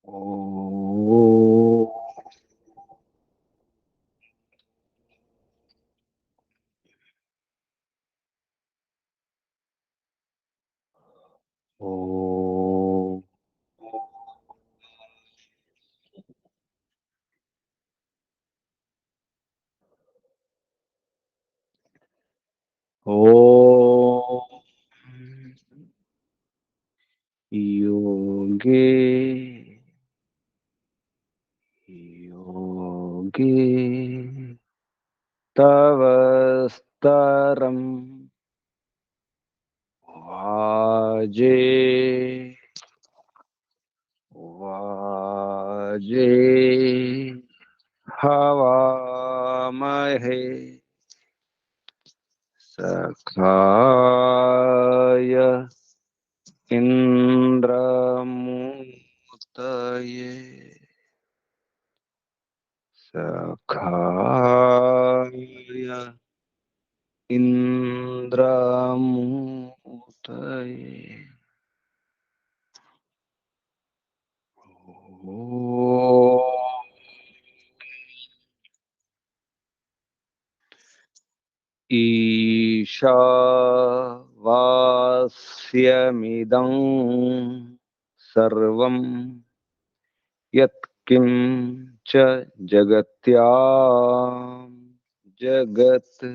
ओ ओ ओ योगे योगे तव स्तरम वाजे वाजे हवामहे सखाय इन्द्रमुतये सखाय इन्द्रमुतये ईशावास्यमिदं सर्वं यत्किं च जगत्यां जगत्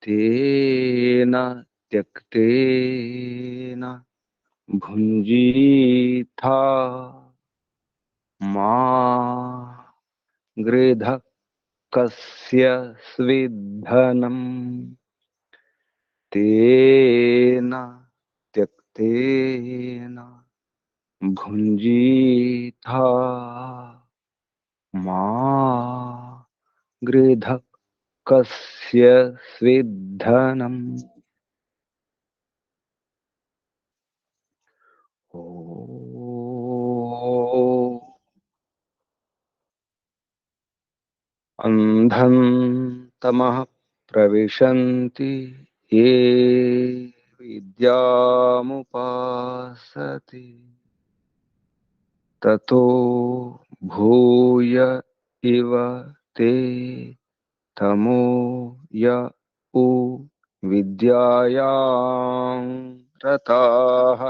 तेन त्यक्तेन भुञ्जीथा मा गृधः कस्य स्विद्धनम् तेन त्यक्तेन भुञ्जीथा मा गृधः कस्य स्विद्धनम्। ओ अंधं तमः प्रविशन्ति ये विद्यामुपासते ततो भूय इव ते तमो य उ विद्यायां रताः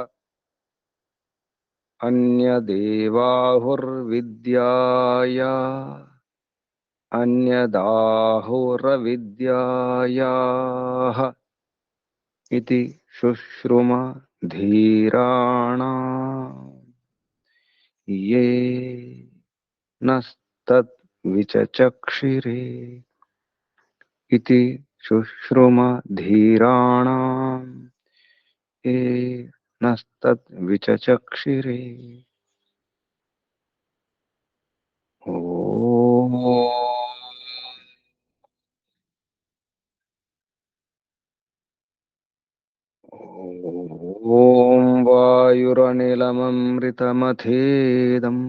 अन्यदेवाहुर्विद्याया अन्यदाहुरविद्यायाः इति शुश्रुमधीराणाम् ये नस्तद्विचचक्षिरे इति शुश्रुमधीराणाम् ये नस्तद्विचचक्षिरे। ॐ वायुरनिलममृतमथेदम्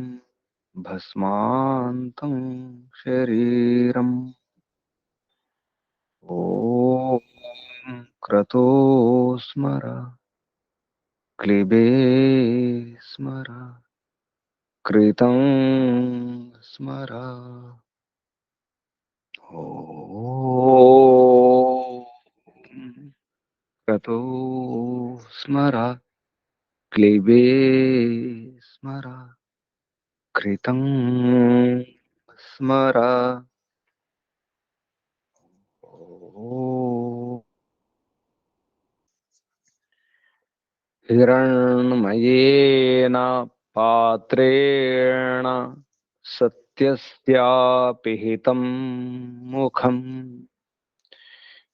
भस्मान्तं शरीरम् ॐ क्रतो स्मर क्लिबे स्मर कृतं स्मर ॐ क्रतो स्मर क्लिबे स्मर कृतं स्मर। ॐ हिरण्मयेन पात्रेण सत्यस्यापिहितं मुखम्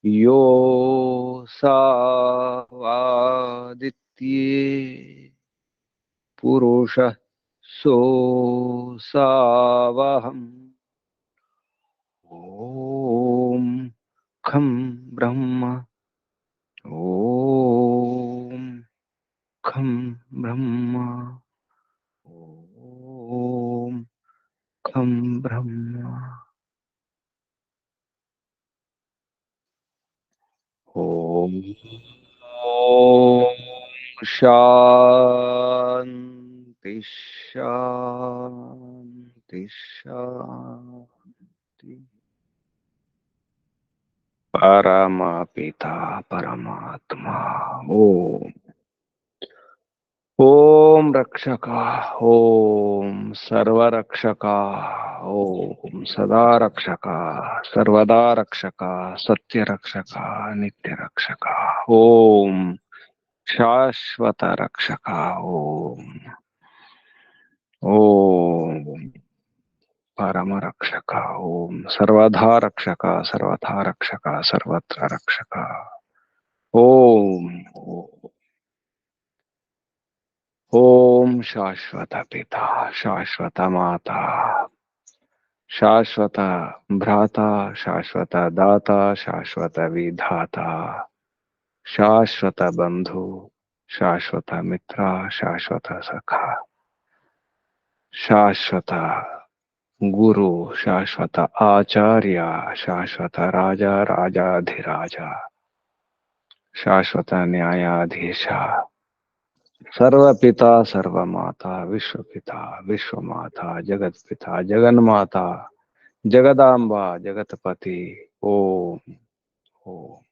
योऽसावादित्ये पुरुषः सोऽसावहम् ॐ खं ब्रह्म ॐ खं ब्रह्म ॐ खं ब्रह्म ॐ शान्ति ओम ओम रक्षका, ओम सर्वरक्षका, ओम सदा रक्षका, सर्वदा रक्षका, सत्य रक्षका, नित्य रक्षका, ओम शाश्वत रक्षका, ओम ओम परम रक्षका, ओम सर्वधा रक्षका, सर्वथा रक्षका, सर्वत्र रक्षका, ओम ओम शाश्वत पिता, शाश्वत माता, शाश्वत भ्राता, शाश्वत दाता, शाश्वत विधाता, शाश्वत बंधु, शाश्वत मित्र, शाश्वत सखा, शाश्वत गुरु, शाश्वत आचार्य, शाश्वत राजा, राजाधिराजा, शाश्वत न्यायाधीश, सर्वपिता, सर्वमाता, विश्वपिता, विश्वमाता, जगतपिता, जगन्माता, जगदाम्बा, जगतपति, ओम ओम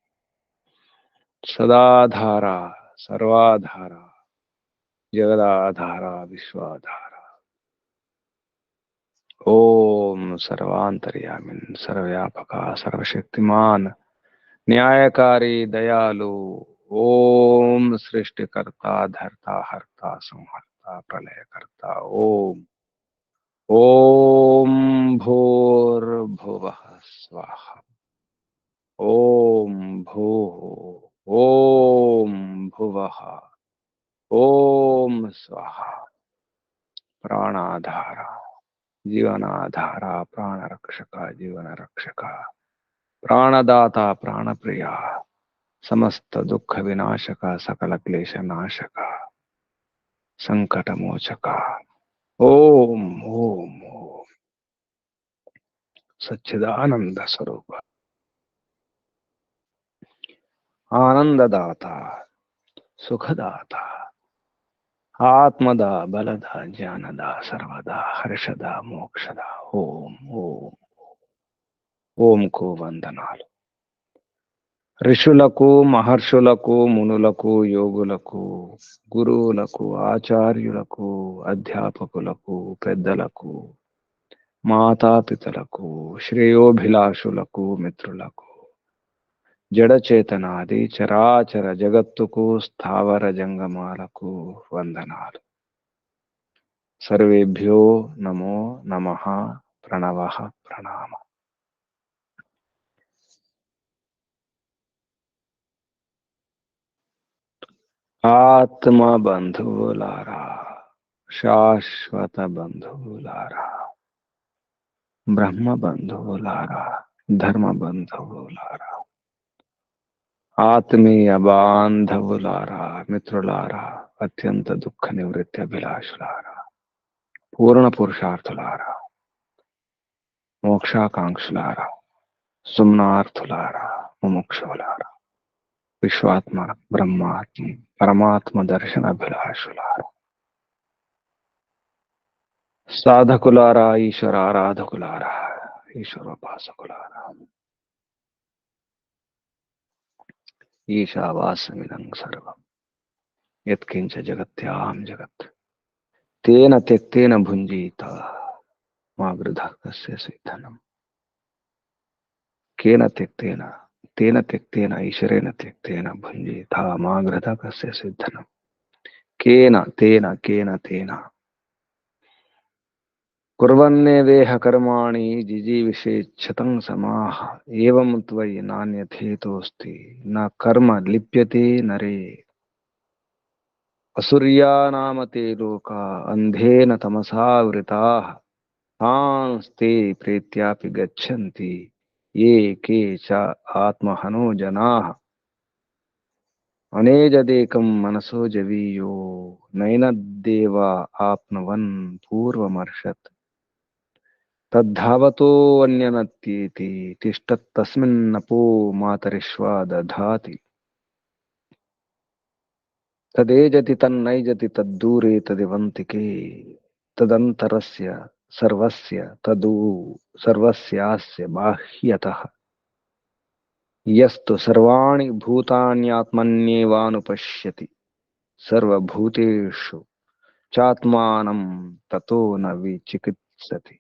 सदाधारा, सर्वाधारा, जगदाधारा, विश्वाधारा, ओम सर्वांतर्यामिन, सर्वव्यापका, सर्वशक्तिमान, न्यायकारी, दयालु, ओम सृष्टिकर्ता, धर्ता, हर्ता, संहर्ता, प्रलयकर्ता, ओम ओम भूर्भुवः स्वाहा, ओम भूः ओम भुवः ओम स्वाहा, प्राणाधारा, जीवनाधारा, प्राण रक्षका, जीवन रक्षका, प्राणदाता, प्राणप्रिया, समस्त दुख विनाशका, सकल क्लेश नाशका, संकट मोचका, ओम ओम ओम सच्चिदानंद स्वरूप, आनंददाता, सुखदाता, आत्मदा, बलदा, ज्ञानदा, सर्वदा, हर्षदा, मोक्षदा, ओम ओम ओम को వందనాలు. ఋషులకు, మహర్షులకు, మునులకు, యోగులకు, గురువులకు, ఆచార్యులకు, అధ్యాపకులకు, పెద్దలకు, మాతాపితలకు, శ్రేయోభిలాషులకు, మిత్రులకు, జడచేతనాది చరాచర జగత్తుకు, స్థావర జంగమాలకు వందనాలు. సర్వేభ్యో నమో నమః, ప్రణవః ప్రణామ. ఆత్మ బంధువులారా, శాశ్వత బంధువులారా, బ్రహ్మ బంధువులారా, ధర్మ బంధువులారా, ఆత్మీయ బాంధవులారా, మిత్రులారా, అత్యంత దుఃఖ నివృత్తి అభిలాషులారా, పూర్ణ పురుషార్థులారా, మోక్షాకాంక్షులారా, సుమ్నార్థులారా, ముముక్షులారా, విశ్వాత్మ, బ్రహ్మాత్మ, పరమాత్మ దర్శన అభిలాషులారా, సాధకులారా, ఈశ్వర ఆరాధకులారా, ఈశ్వరోపాసకులారా, ఈశావాసమిదం సర్వం యత్కించ జగత్యాం జగత్ తేన త్యక్తేన భుంజీత మా వృధా కస్య సిద్ధనం. కేన త్యక్తేన, తేన త్యక్తేన, ఈశ్వరేణ త్యక్తేన భుంజీత మా వృధా కస్య సిద్ధనం. కేన తేన, కేన తేన కుర్వన్నేవేహ కర్మాణి జిజీవిషేచ్ఛతం సమాహ ఏవం త్వయి నాన్యథేతోస్తి న కర్మ లిప్యతే నరే. असुर्यानामते लोका अंधेन तमसावृताः तांस्ते प्रेत्यापि गच्छन्ति ये के च आत्महनो जनाः. अनेजदेकं मनसो जवीयो नैनद्देव आप्नुवन् पूर्वमर्षत् तद्धावतोऽन्यनत्येति तिष्ठत्तस्मिन्नपो मातरिश्वा दधाति. तदेजति तन्नैजति तद्दूरे तदिवन्तिके तदन्तरस्य सर्वस्य तदु सर्वस्यास्य बाह्यतः యస్తు సర్వాణి భూతాన్యాత్మన్యేవానుపశ్యతి సర్వభూతేషు చాత్మానం తతో న విచికిత్సతి.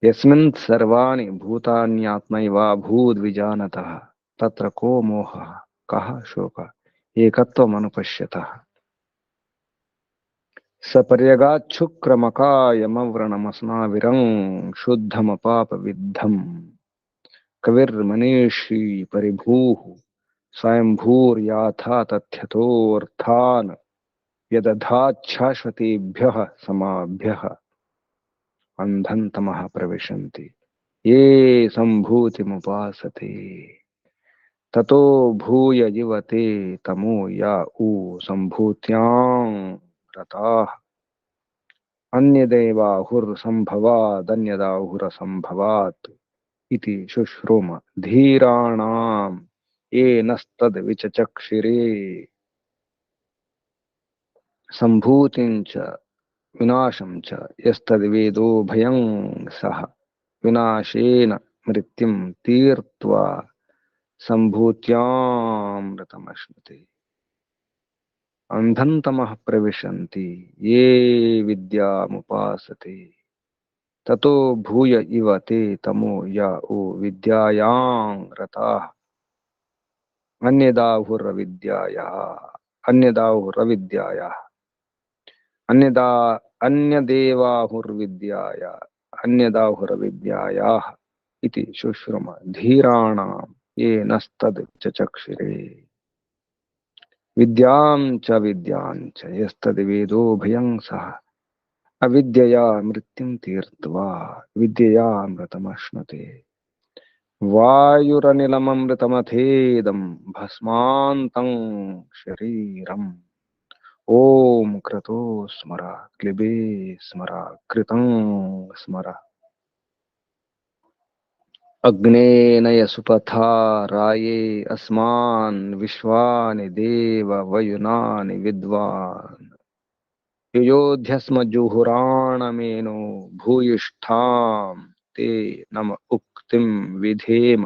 యస్మిన్ సర్వాణి భూతాన్యాత్మైవాభూద్విజానతః తత్ర కో మోహః కః శోకః ఏకత్వమనుపశ్యతః. సపర్యగాచ్ఛుక్రమకాయమవ్రణమస్నావిరం శుద్ధమపాపవిద్ధం కవిర్మనీషీ పరిభూః స్వయంభూర్యాథా తథ్యతోऽర్థాన్ యదధాచ్ఛాశ్వతేభ్యః సమాభ్యః అంధంతమః ప్రవిశంతి ఏ సంభూతిముపాసతే తతో భూయ యువతే తమో యా ఊ సంభూత్యాం రతాః అన్యదేవాహుర్సంభవాదన్యదాహురసంభవాత్ ఇతి శుశ్రుమ ధీరాణాం ఏనస్తద్విచచక్షిరే సంభూతిం చ వినాశం చ యస్తద్వేదో భయం సహ వినాశేన మృత్యుం తీర్త్వా సంభూత్యామృతమశ్నుతే. అంధంతమః ప్రవిశంతి ఏ విద్యాముపాసతే తతో భూయ ఇవ తే తమో యా ఓ విద్యాయాం రతాః అన్యదాహురవిద్యాయాః అన్యదాహురవిద్యాయాః అన్యదా అన్యదేవాహుర్విద్యాయా అన్యదాహురవిద్యాయాః ఇతి శుశ్రుమ ధీరాణాం ఏనస్తద్ చక్షురే విద్యాం చ యస్తద్వేదో భయం సహ అవిద్యయా మృత్యుం తీర్త్వా విద్యయామృతమశ్నుతే. వాయురనిలమమృతమథేదం భస్మాంతం శరీరం ఓం క్రతో స్మర క్లిబే స్మర కృతం స్మర అగ్నేనయ సుపథా రాయే అస్మాన్ విశ్వాని దేవ వయునాని విద్వాన్ యుయోధ్యస్మజుహురాణమేనో భూయిష్ఠాం తే నమ ఉక్తిం విధేమ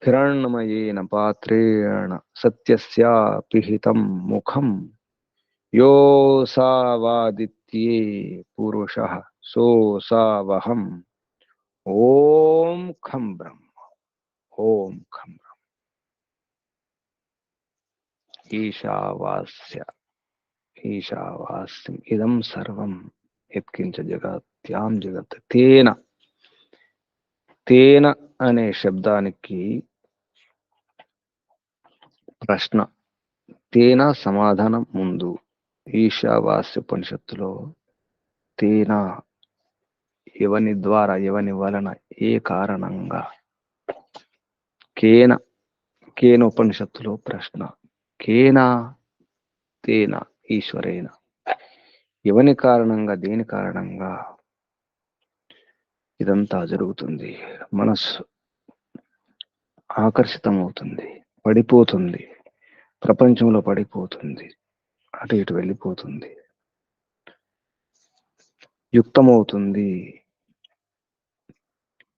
హిరణ్మయేన పాత్రేణ సత్యస్యా పిహితం ముఖం యోసావాదిత్యే పురుషః సోసావహం ఓం ఖం బ్రహ్మ ఓం ఖం బ్రహ్మ. ఈశావాస్యం ఇదం సర్వం యత్కించ జగత్యాం జగత్. తేన తేన అనే శబ్దానికి ప్రశ్న, తేన సమాధానం ముందు. ఈశావాస్యోపనిషత్తులో తేన ఎవని ద్వారా, ఎవని వలన, ఏ కారణంగా. కేన కేనోపనిషత్తులో ప్రశ్న, కేనా తేన ఈశ్వరేణ, ఎవని కారణంగా, దేని కారణంగా ఇదంతా జరుగుతుంది. మనస్సు ఆకర్షితమవుతుంది, పడిపోతుంది, ప్రపంచంలో పడిపోతుంది, అటు ఇటు వెళ్ళిపోతుంది, యుక్తమవుతుంది,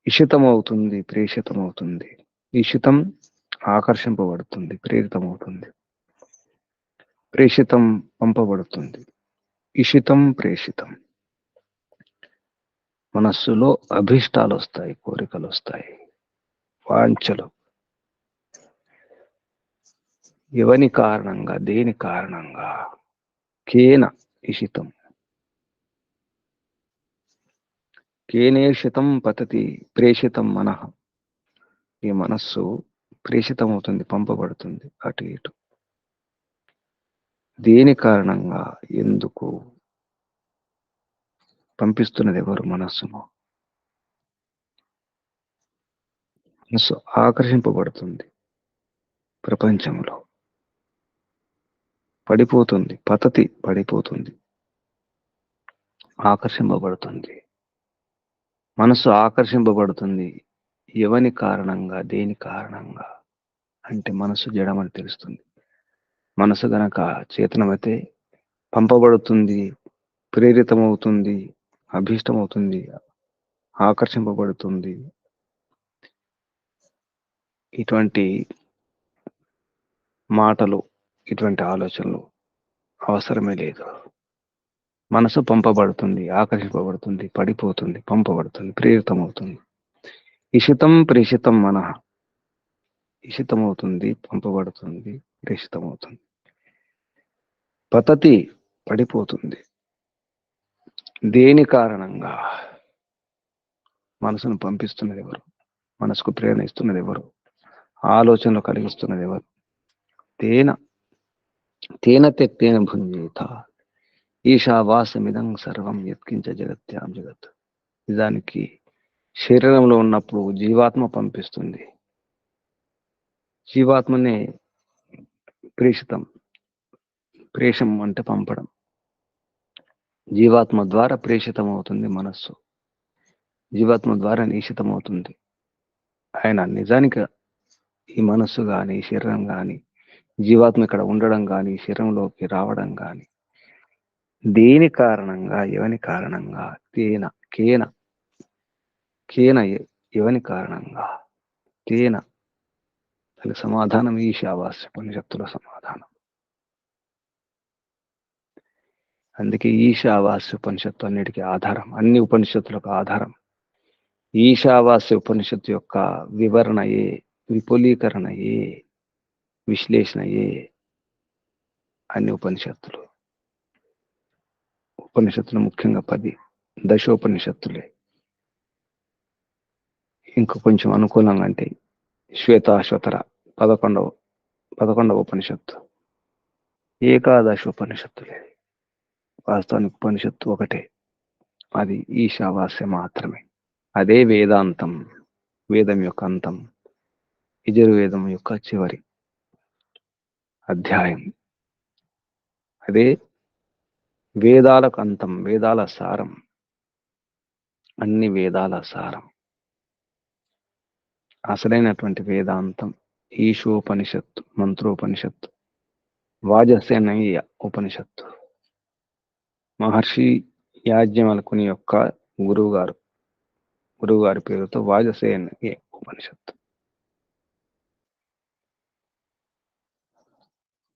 ఇషితమవుతుంది, ప్రేషితమవుతుంది. ఇషితం ఆకర్షింపబడుతుంది, ప్రేరితమవుతుంది. ప్రేషితం పంపబడుతుంది, ఇషితం ప్రేషితం. మనస్సులో అభిష్టాలు వస్తాయి, కోరికలు వస్తాయి, వాంఛలు. ఎవని కారణంగా, దేని కారణంగా. కేన ఇషితం, కేనేషితం పతతి ప్రేషితం మనః. ఈ మనస్సు ప్రేషితం అవుతుంది, పంపబడుతుంది అటు ఇటు. దేని కారణంగా, ఎందుకు పంపిస్తున్నది ఎవరు? మనస్సును. మనస్సు ఆకర్షింపబడుతుంది, ప్రపంచంలో పడిపోతుంది, పతతి పడిపోతుంది, ఆకర్షింపబడుతుంది. మనస్సు ఆకర్షింపబడుతుంది ఎవని కారణంగా, దేని కారణంగా అంటే మనసు జడమని తెలుస్తుంది. మనసు గనక చేతనమైతే పంపబడుతుంది, ప్రేరితమవుతుంది, అభీష్టమవుతుంది, ఆకర్షింపబడుతుంది. ఇటువంటి మాటలు, ఇటువంటి ఆలోచనలు అవసరమే లేదు. మనసు పంపబడుతుంది, ఆకర్షింపబడుతుంది, పడిపోతుంది, పంపబడుతుంది, ప్రేరితమవుతుంది. ఇషితం ప్రేషితం మనః. ఇషితమవుతుంది, పంపబడుతుంది, ప్రేషితమవుతుంది. పతతి, పడిపోతుంది. దేని కారణంగా? మనసును పంపిస్తున్నది ఎవరు? మనసుకు ప్రేరణ ఇస్తున్నది ఎవరు? ఆలోచనలు కలిగిస్తున్నది ఎవరు? తేన తేన తెక్తేన భుంజేత ఈశావాసమిదం సర్వం యత్కించ జగత్యాం జగత్. నిజానికి శరీరంలో ఉన్నప్పుడు జీవాత్మ పంపిస్తుంది. జీవాత్మనే ప్రేషితం. ప్రేషం అంటే పంపడం. జీవాత్మ ద్వారా ప్రేషితం అవుతుంది మనస్సు. జీవాత్మ ద్వారా నిషితం అవుతుంది. ఆయన నిజానికి ఈ మనస్సు కానీ, శరీరం కానీ, జీవాత్మ ఇక్కడ ఉండడం కానీ, శరీరంలోకి రావడం కానీ దేని కారణంగా, ఎవని కారణంగా? తేన, కేన, కేన, ఎవని కారణంగా? తేన. దానికి సమాధానం ఈశావాస్య ఉపనిషత్తుల సమాధానం. అందుకే ఈశావాస్య ఉపనిషత్తు అన్నిటికీ ఆధారం, అన్ని ఉపనిషత్తులకు ఆధారం. ఈశావాస్య ఉపనిషత్తు యొక్క వివరణయే, విపులీకరణయే, విశ్లేషణయే అన్ని ఉపనిషత్తులు. ఉపనిషత్తులు ముఖ్యంగా 10 దశోపనిషత్తులే. ఇంకా కొంచెం అనుకూలంగా అంటే శ్వేతాశ్వతర 11వ ఉపనిషత్తు, ఏకాదశ ఉపనిషత్తులే. వాస్తవానికి ఉపనిషత్తు ఒకటే, అది ఈశావాస్య మాత్రమే. అదే వేదాంతం, వేదం యొక్క అంతం, యజుర్వేదం యొక్క చివరి అధ్యాయం. అదే వేదాలకు అంతం, వేదాల సారం, అన్ని వేదాల సారం. అసలైనటువంటి వేదాంతం ఈశోపనిషత్తు, మంత్రోపనిషత్తు, వాజసేనయ్య ఉపనిషత్తు. మహర్షి యాజ్ఞవల్కుని యొక్క గురువుగారి పేరుతో వాజసేనయ్య ఉపనిషత్తు.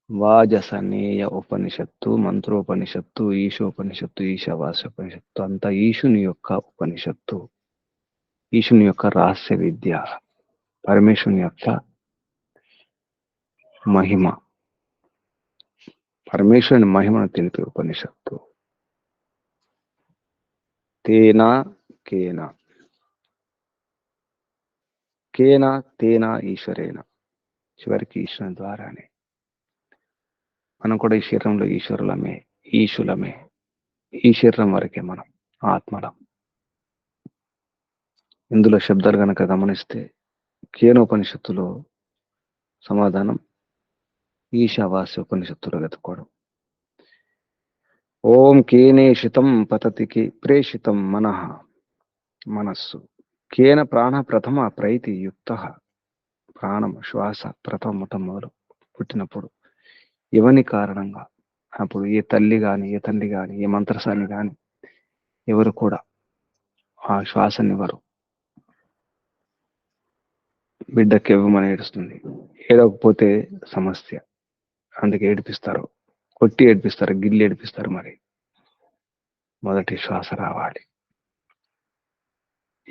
వాజసనేయ ఉపనిషత్తు, మంత్రోపనిషత్తు, ఈశోపనిషత్తు, ఈశావాస్యోపనిషత్తు అంతా ఈశుని యొక్క ఉపనిషత్తు. ఈశుని యొక్క రహస్య విద్య, పరమేశ్వరుని యొక్క మహిమ, పరమేశ్వరుని మహిమను తెలిపే ఉపనిషత్తు. తేన కేన, కేన తేన ఈశ్వరేణ. చివరికి ఈశ్వరుని ద్వారానే. మనం కూడా ఈ శరీరంలో ఈశ్వరులమే, ఈశులమే. ఈ శరీరం వరకే మనం ఆత్మలం. ఇందులో శబ్దాలు కనుక గమనిస్తే కేనోపనిషత్తులో సమాధానం ఈశావాస్య ఉపనిషత్తులో వెతుక్కోవడం. ఓం కేనేషితం పతతికి ప్రేషితం మనః. మనస్సు. కేన ప్రాణ ప్రథమ ప్రైతి యుక్త. ప్రాణం, శ్వాస మొట్టమొదలు పుట్టినప్పుడు ఎవని కారణంగా? అప్పుడు ఏ తల్లి కానీ, ఏ తండ్రి కానీ, ఏ మంత్రసాని కానీ ఎవరు కూడా ఆ శ్వాసనివ్వరు. బిడ్డకి ఇవ్వమని ఏడుస్తుంది. ఏడవకపోతే సమస్య. అందుకే ఏడిపిస్తారు, కొట్టి ఏడిపిస్తారు, గిల్లి ఏడిపిస్తారు. మరి మొదటి శ్వాస రావాలి.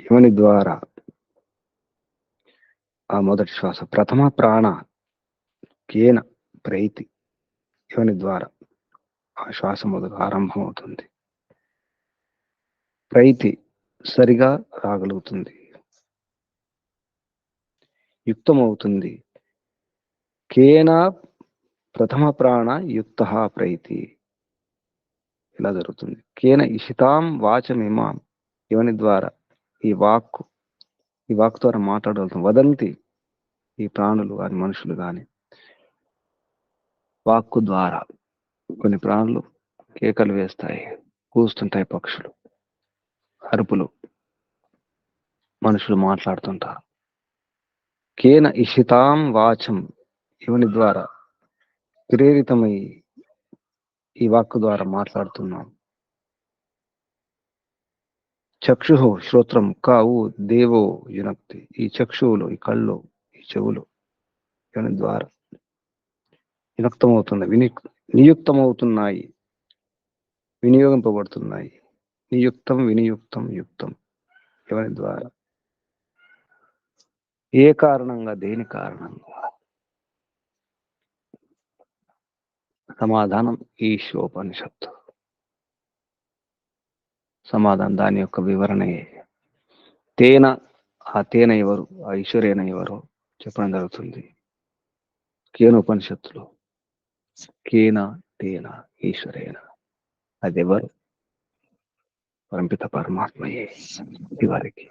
ఎవని ద్వారా? ఆ మొదటి శ్వాస ప్రథమ ప్రాణ కేన ప్రైతి. ఎవని ద్వారా ఆ శ్వాస మొదలు ఆరంభం అవుతుంది. ప్రైతి సరిగా రాగలుగుతుంది, యుక్తమవుతుంది. కేన ప్రథమ ప్రాణ యుక్త ప్రైతి. ఇలా జరుగుతుంది. కేన ఇషితాం వాచమిమాం. ఎవని ద్వారా? ఈ వాక్కు ద్వారా మాట్లాడగలుగుతాం. వదంతి, ఈ ప్రాణులు కానీ, మనుషులు కానీ వాక్కు ద్వారా. కొన్ని ప్రాణులు కేకలు వేస్తాయి, కూస్తుంటాయి, పక్షులు అరుపులు, మనుషులు మాట్లాడుతుంటారు. కేన ఇషితాం వాచం. ఎవని ద్వారా ప్రేరితమై ఈ వాక్కు ద్వారా మాట్లాడుతున్నాం. చక్షు శ్రోత్రం కావు దేవో యునక్తి. ఈ చక్షువులు, ఈ కళ్ళు, ఈ చెవులు, యోని ద్వారా వినియుక్తమవుతుంది, నియుక్తమవుతున్నాయి, వినియోగింపబడుతున్నాయి. నియుక్తం, వినియుక్తం, యుక్తం. ఎవరి ద్వారా? ఏ కారణంగా? దేని కారణంగా? సమాధానం ఈశోపనిషత్తు. సమాధానం దాని యొక్క వివరణయే. తేన, ఆ తేన ఎవరు, ఆ ఈశ్వరేన ఎవరో చెప్పడం జరుగుతుంది కేనోపనిషత్తులో. కేన తేన ఈశ్వరేన, అదెవరు? పరంపిత పరమాత్మయే. ఇది వారికి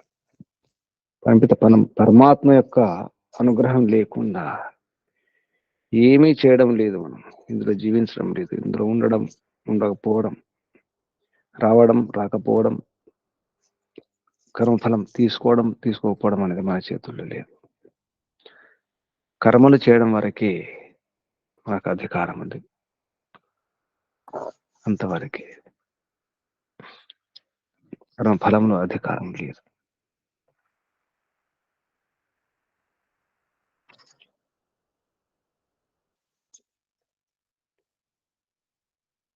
పరంపిత పరమాత్మ యొక్క అనుగ్రహం లేకుండా ఏమీ చేయడం లేదు. మనం ఇందులో జీవించడం లేదు, ఇందులో ఉండడం, ఉండకపోవడం, రావడం, రాకపోవడం, కర్మఫలం తీసుకోవడం, తీసుకోకపోవడం అనేది మన చేతుల్లో లేదు. కర్మలు చేయడం వరకే మనకు అధికారం ఉంది, అంతవరకే. కర్మ ఫలంలో అధికారం లేదు.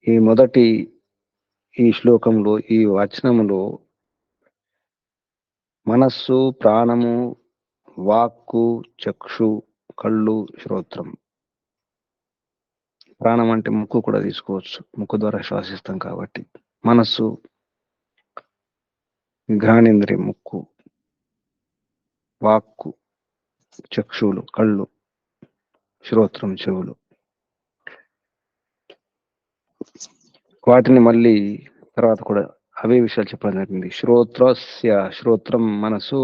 ఈ మొదటి ఈ శ్లోకంలో, ఈ వచనంలో మనస్సు, ప్రాణము, వాక్కు, చక్షు, కళ్ళు, శ్రోత్రం. ప్రాణం అంటే ముక్కు కూడా తీసుకోవచ్చు, ముక్కు ద్వారా శ్వాసిస్తాం కాబట్టి. మనస్సు, ఘ్రాణేంద్రియం ముక్కు, వాక్కు చక్షువులు, కళ్ళు, శ్రోత్రం చెవులు. వాటిని మళ్ళీ తర్వాత కూడా అవే విషయాలు చెప్పడం జరిగింది. శ్రోత్రస్య, శ్రోత్రం మనసు,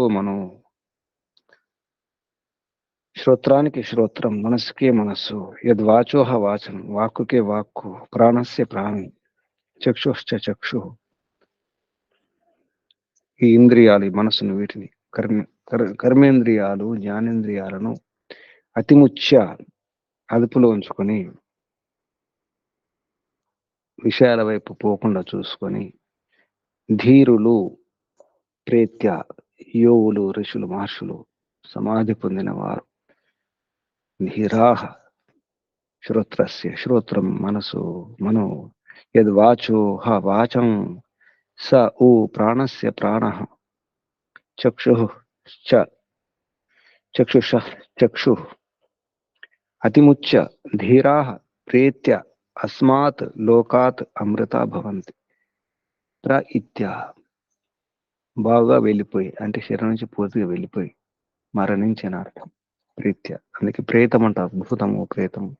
శ్రోత్రానికి శ్రోత్రం, మనస్సుకే మనస్సు. యద్వాచోహ వాచం, వాక్కుకే వాక్కు, ప్రాణస్య ప్రాణం, చక్షుశ్చ చక్షు. ఈ ఇంద్రియాలు, ఈ మనస్సును, వీటిని కర్మేంద్రియాలు, జ్ఞానేంద్రియాలను అతిముచ్య అదుపులో ఉంచుకొని విషయాల వైపు పోకుండా చూసుకొని, ధీరులు, ప్రేత్య, యోగులు, ఋషులు, మహర్షులు, సమాధి పొందిన వారు, ధీరాహ, శ్రోత్రస్య, శ్రోత్రం మనసు, మనో, యద్వాచో హ వాచం, స ఊ ప్రాణస్య ప్రాణ, చక్షు చక్షుష చక్షు, అతిముచ్య ధీరాహ ప్రేత్య అస్మాత్ లోకాత్ అమృత భవంతి. ప్ర ఇత్య, బాగా వెళ్ళిపోయి, అంటే శరీరం నుంచి పూర్తిగా వెళ్ళిపోయి, మరణించిన అర్థం. ప్రీత్య, అందుకే ప్రేతం అంటారు, భూతము, ప్రేతము.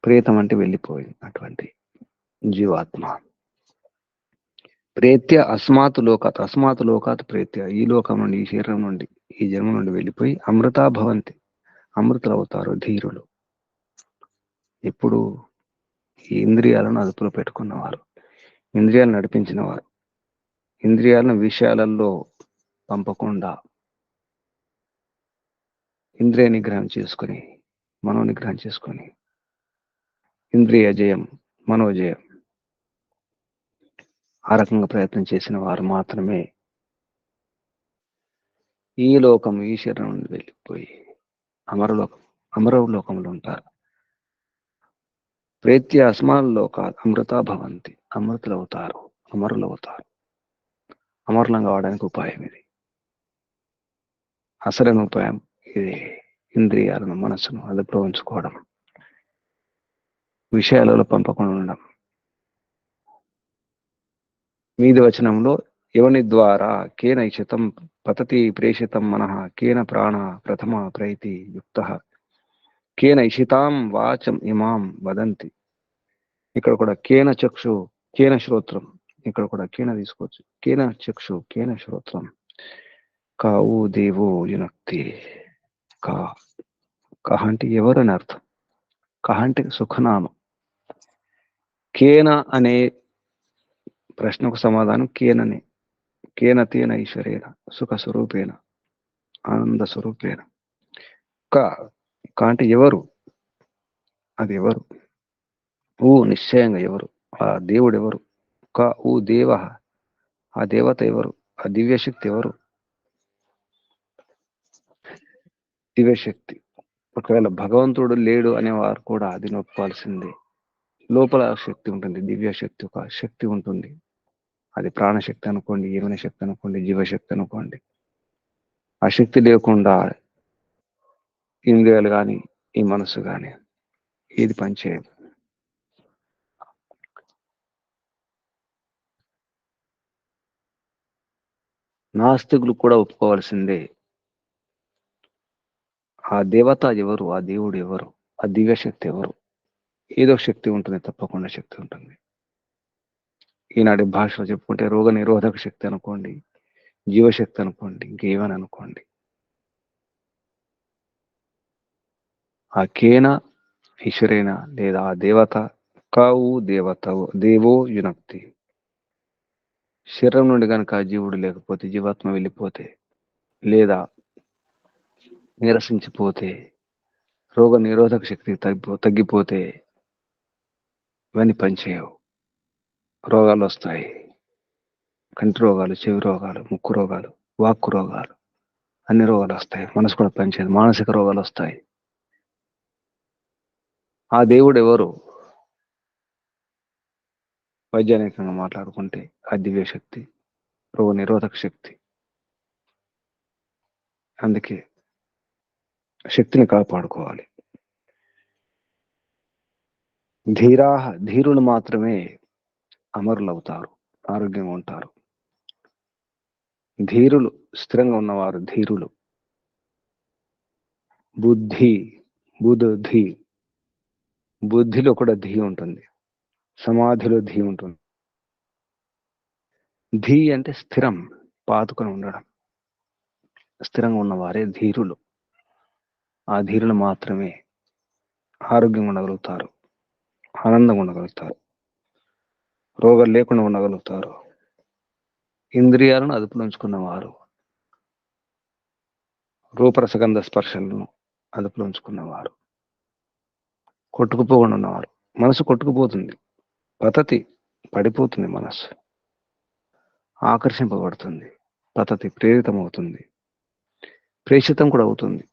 ప్రేతం అంటే వెళ్ళిపోయింది అటువంటి జీవాత్మ. ప్రేత్య అస్మాత్ లోకాత్, అస్మాత్ లోకాత్ ప్రేత్య, ఈ లోకం నుండి, ఈ శరీరం నుండి, ఈ జన్మ నుండి వెళ్ళిపోయి అమృతా భవంతి, అమృతులు అవుతారు ధీరులు. ఇప్పుడు ఈ ఇంద్రియాలను అదుపులో పెట్టుకున్నవారు, ఇంద్రియాలను నడిపించిన వారు, ఇంద్రియాలను విషయాలలో పంపకుండా ఇంద్రియ నిగ్రహం చేసుకొని, మనోనిగ్రహం చేసుకొని, ఇంద్రియ జయం, మనోజయం, ఆ రకంగా ప్రయత్నం చేసిన వారు మాత్రమే ఈ లోకం, ఈ శరీరం నుండి వెళ్ళిపోయి అమరలోకంలో ఉంటారు. ప్రేత్య అస్మాల్ లోకాత్ అమృత భవంతి, అమృతులు అవుతారు, అమరులు అవుతారు. అమరులం కావడానికి ఉపాయం ఇది, అసలైన ఉపాయం ఇది. ఇంద్రియాలను, మనస్సును అదుపులో ఉంచుకోవడం, విషయాలలో పంపకుండా ఉండడం. మీది వచనంలో ఎవని ద్వారా కేన ఇషితం పతతి ప్రేషితం మనః, కేన ప్రాణ ప్రథమ ప్రైతి యుక్త, కేన ఇషితాం వాచం ఇమాం వదంతి. ఇక్కడ కూడా కేన చక్షు, కేన శ్రోత్రం, ఇక్కడ కూడా కేన తీసుకోవచ్చు. కేన చక్షు, కేన శ్రోత్రం, కావు దేవో యునక్తి. కహ అంటే ఎవరు అని అర్థం. కహ అంటే సుఖనామం. కేన అనే ప్రశ్నకు సమాధానం కేననే. కేన తేన ఈశ్వరేన సుఖ స్వరూపేణ, ఆనంద స్వరూపేణ. క అంటే ఎవరు, అది ఎవరు. ఊ నిశ్చయంగా ఎవరు, ఆ దేవుడు ఎవరు. క ఊ దేవ, ఆ దేవత ఎవరు, ఆ దివ్యశక్తి ఎవరు. దివ్యశక్తి. ఒకవేళ భగవంతుడు లేడు అనేవారు కూడా అది ఒప్పుకోవాల్సిందే. లోపల శక్తి ఉంటుంది, దివ్య శక్తి, ఒక శక్తి ఉంటుంది. అది ప్రాణశక్తి అనుకోండి, ఏమైనా శక్తి అనుకోండి, జీవశక్తి అనుకోండి. ఆ శక్తి లేకుండా ఇంద్రియాలు కానీ, ఈ మనసు కానీ ఏది పనిచేయదు. నాస్తికులు కూడా ఒప్పుకోవాల్సిందే. ఆ దేవత ఎవరు, ఆ దేవుడు ఎవరు, ఆ దివ్యశక్తి ఎవరు? ఏదో శక్తి ఉంటుంది, తప్పకుండా శక్తి ఉంటుంది. ఈనాటి భాషలో చెప్పుకుంటే రోగ నిరోధక శక్తి అనుకోండి, జీవశక్తి అనుకోండి, ఇంకేమని అనుకోండి. ఆ కేన ఈశ్వరేన లేదా ఆ దేవత కావు దేవత దేవో యునక్తి. శరీరం నుండి కనుక జీవుడు లేకపోతే, జీవాత్మ వెళ్ళిపోతే, లేదా నీరసించిపోతే, రోగ నిరోధక శక్తి తగ్గిపోతే ఇవన్నీ పనిచేయవు. రోగాలు వస్తాయి. కంటి రోగాలు, చెవి రోగాలు, ముక్కు రోగాలు, వాక్కు రోగాలు, అన్ని రోగాలు వస్తాయి. మనసు కూడా పనిచేయదు, మానసిక రోగాలు వస్తాయి. ఆ దేవుడు ఎవరు? వైజ్ఞానికంగా మాట్లాడుకుంటే ఆ దివ్య శక్తి, రోగ నిరోధక శక్తి. అందుకే శక్తిని కాపాడుకోవాలి. ధీరులు మాత్రమే అమరులు అవుతారు, ఆరోగ్యంగా ఉంటారు. ధీరులు, స్థిరంగా ఉన్నవారు ధీరులు. బుద్ధి, బుద్ధి, బుద్ధిలో కూడా ధీ ఉంటుంది, సమాధిలో ధీ ఉంటుంది. ధీ అంటే స్థిరం, పాతుకొని ఉండడం. స్థిరంగా ఉన్నవారే ధీరులు. ఆ ధీరులు మాత్రమే ఆరోగ్యంగా ఉండగలుగుతారు, ఆనందంగా ఉండగలుగుతారు, రోగాలు లేకుండా ఉండగలుగుతారు. ఇంద్రియాలను అదుపులో ఉంచుకున్నవారు, రూపరసగంధ స్పర్శలను అదుపులో ఉంచుకున్నవారు, కొట్టుకుపోకుండా ఉన్నవారు. మనసు కొట్టుకుపోతుంది, పతతి, పడిపోతుంది మనసు, ఆకర్షింపబడుతుంది, పతతి ప్రేరితం అవుతుంది, ప్రేషితం కూడా అవుతుంది,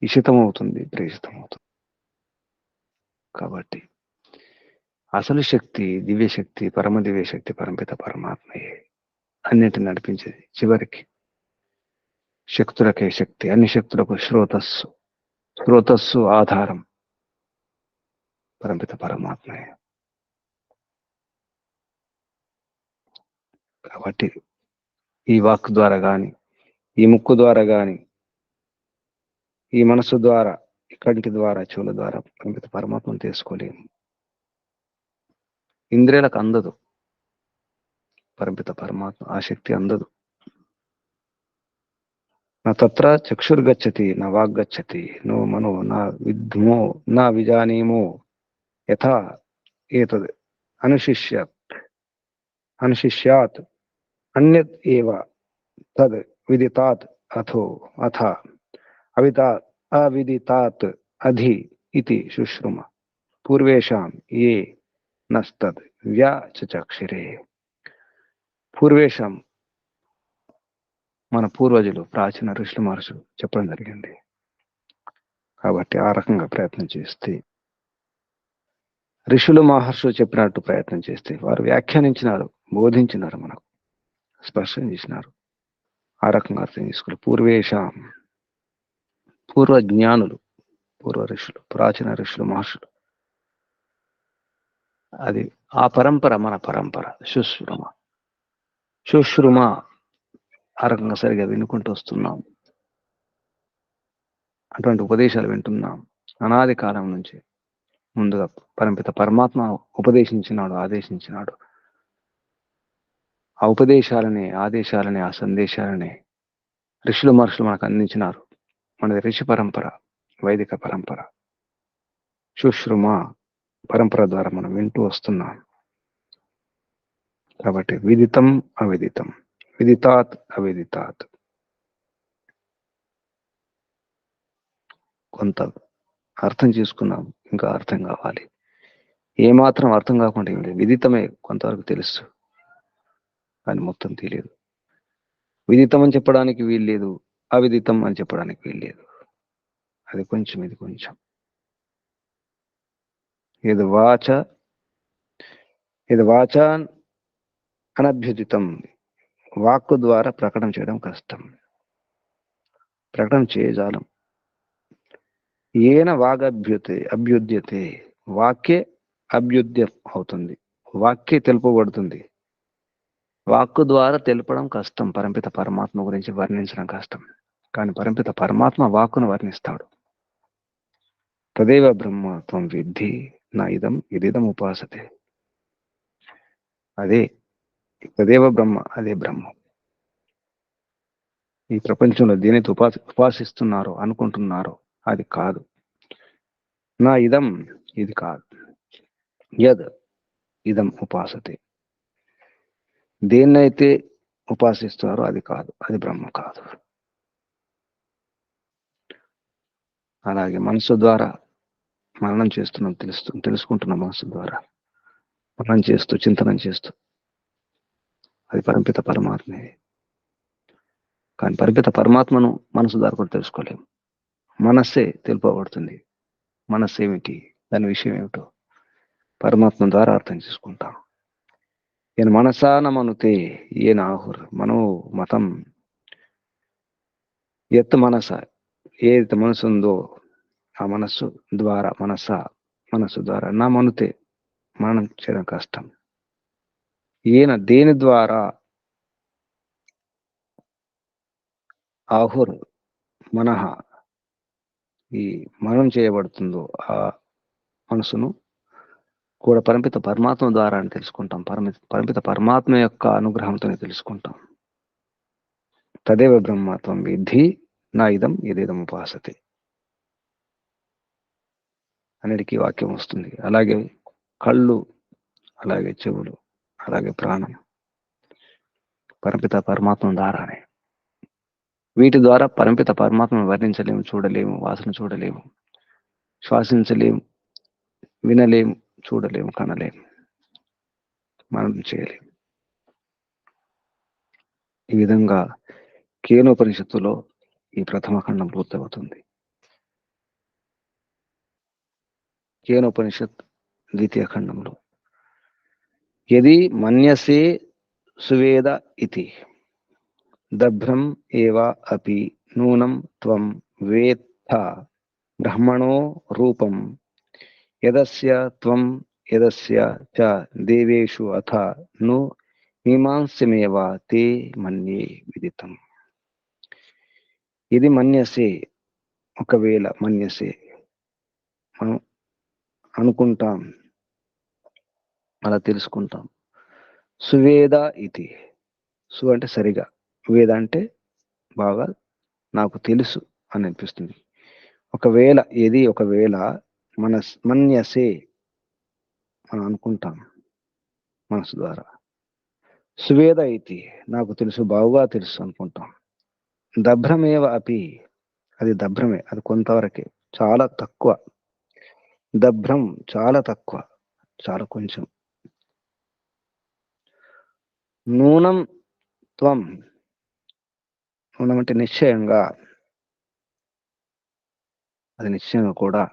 ఇషితం అవుతుంది, ప్రేషితం అవుతుంది. కాబట్టి అసలు శక్తి, దివ్యశక్తి, పరమ దివ్యశక్తి, పరమపిత పరమాత్మయే అన్నిటిని నడిపించేది. చివరికి శక్తులకే శక్తి, అన్ని శక్తులకు శ్రోతస్సు, శ్రోతస్సు ఆధారం పరమపిత పరమాత్మయే. కాబట్టి ఈ వాక్ ద్వారా గాని, ఈ ముక్కు ద్వారా గాని, ఈ మనసు ద్వారా, ఈ కంటి ద్వారా, చెవుల ద్వారా పరమపిత పరమాత్మను తెలుసుకోలేము. ఇంద్రియాలకు అందదు పరమపిత పరమాత్మ, ఆ శక్తి అందదు. నా తత్ర చక్షుర్గచ్చతి నా వాగ్గచ్చతి నో మనో నా విద్మో నా విజానీమో యథా ఏతద్ అనుశిష్యాత్ అన్యత్ ఏవ తద్ విదితాత్ అథ అవిదితాత్ అధి ఇతి శుశ్రుమ పూర్వేషాం ఏ నస్తద్ వ్యాచక్షిరే. పూర్వేషాం మన పూర్వజులు, ప్రాచీన ఋషులు, మహర్షులు చెప్పడం జరిగింది. కాబట్టి ఆ రకంగా ప్రయత్నం చేస్తే, ఋషులు మహర్షులు చెప్పినట్టు ప్రయత్నం చేస్తే, వారు వ్యాఖ్యానించినారు, బోధించినారు, మనకు స్పష్టం చేసినారు. ఆ రకంగా అర్థం చేసుకోవాలి. పూర్వేషాం, పూర్వ జ్ఞానులు, పూర్వ ఋషులు, ప్రాచీన ఋషులు, మహర్షులు, అది ఆ పరంపర మన పరంపర. శుశ్రుమ ఆ రకంగా సరిగా వినుకుంటూ వస్తున్నాం. అటువంటి ఉపదేశాలు వింటున్నాం అనాది కాలం నుంచి. ముందుగా పరమపిత పరమాత్మ ఉపదేశించినాడు, ఆదేశించినాడు. ఆ ఉపదేశాలని, ఆదేశాలని, ఆ సందేశాలని ఋషులు మహర్షులు మనకు అందించినారు. మనది ఋషి పరంపర, వైదిక పరంపర. శుశ్రుమ పరంపర ద్వారా మనం వింటూ వస్తున్నాం. కాబట్టి విదితం అవిదితం, విదితాత్ అవిదితాత్. కొంత అర్థం చేసుకున్నాం, ఇంకా అర్థం కావాలి. ఏమాత్రం అర్థం కాకుండా ఏం లేదు. విదితమే కొంతవరకు తెలుసు, కానీ మొత్తం తెలియదు. విదితం అని చెప్పడానికి వీల్లేదు, అవిదితం అని చెప్పడానికి వీల్లేదు. అది కొంచెం, ఇది కొంచెం. ఇది వాచాన్ అనభ్యుదితం. వాక్కు ద్వారా ప్రకటన చేయడం కష్టం. ప్రకటన చేయజాలం. ఏన అభ్యుద్యతే వాక్యే అభ్యుద్యం అవుతుంది. వాక్యే తెలుపబడుతుంది. వాక్కు ద్వారా తెలపడం కష్టం. పరంపిత పరమాత్మ గురించి వర్ణించడం కష్టం. కానీ పరంపిత పరమాత్మ వాక్కును వర్ణిస్తాడు. తదేవ బ్రహ్మ త్వం విద్ధి నా ఇదిదం ఉపాసతే. అదే తదేవ బ్రహ్మ, అదే బ్రహ్మ. ఈ ప్రపంచంలో దేనితో ఉపాసిస్తున్నారో అనుకుంటున్నారో అది కాదు. నా ఇదం, ఇది కాదు. యద్ ఇదం ఉపాసతే. దేన్నైతే ఉపాసిస్తున్నారో అది కాదు, అది బ్రహ్మ కాదు. అలాగే మనసు ద్వారా మననం చేస్తున్నాం, తెలుసుకుంటున్నాం. మనసు ద్వారా మననం చేస్తూ, చింతనం చేస్తూ, అది పరంపిత పరమాత్మే. కానీ పరంపిత పరమాత్మను మనసు ద్వారా కూడా తెలుసుకోలేము. మనస్సే తెలుపబడుతుంది. మనస్సు ఏమిటి, దాని విషయం ఏమిటో పరమాత్మ ద్వారా అర్థం చేసుకుంటాం. ఈయన మనసా నమనుతే ఈయన ఆహుర్ మనో మతం. ఎత్తు మనస, ఏదైతే మనసు ఉందో ఆ మనస్సు ద్వారా, మనస్సు ద్వారా నా మనుతే మననం చేయడం కష్టం. ఈయన దేని ద్వారా ఆహుర్ మనహ, ఈ మననం చేయబడుతుందో ఆ మనసును కూడా పరంపిత పరమాత్మ ద్వారా అని తెలుసుకుంటాం. పరంపిత పరమాత్మ యొక్క అనుగ్రహంతోనే తెలుసుకుంటాం. తదేవ బ్రహ్మత్వం విద్ధి నా ఇదేదం ఉపాసతే అన్నిటికీ వాక్యం వస్తుంది. అలాగే కళ్ళు, అలాగే చెవులు, అలాగే ప్రాణం పరంపిత పరమాత్మ ద్వారానే. వీటి ద్వారా పరంపిత పరమాత్మను వర్ణించలేము, చూడలేము, వాసన చూడలేము, శ్వాసించలేము, వినలేము, చూడలేము, కనలేము, మనం చేయలేము. ఈ విధంగా కేనోపనిషత్తులో ఈ ప్రథమ ఖండం పూర్తవుతుంది. కేనోపనిషత్ ద్వితీయ ఖండంలో యది మన్యసే సువేద ఇతి దభ్రం ఏవ అపి నూనం త్వం వేత్థ బ్రహ్మణో రూపం యదస్య త్వం యదస్య చ దేవేషు అథ ను మీమాంస్యమేవ తే మన్యే విదితం. ఇది మన్యసే, ఒకవేళ మన్యసే మనం అనుకుంటాం, అలా తెలుసుకుంటాం. సువేద ఇది, సు అంటే సరిగా, వేద అంటే బాగా నాకు తెలుసు అని అనిపిస్తుంది. ఒకవేళ మన్యసే మనం అనుకుంటాం మనసు ద్వారా. సువేద ఇది నాకు తెలుసు, బాగుగా తెలుసు అనుకుంటాం. దభ్రమేవ అపి, అది దభ్రమే, అది కొంతవరకే, చాలా తక్కువ. దభ్రం చాలా తక్కువ, చాలా కొంచెం. నూనం త్వం, నూనం అంటే నిశ్చయంగా, అది నిశ్చయంగా కూడా.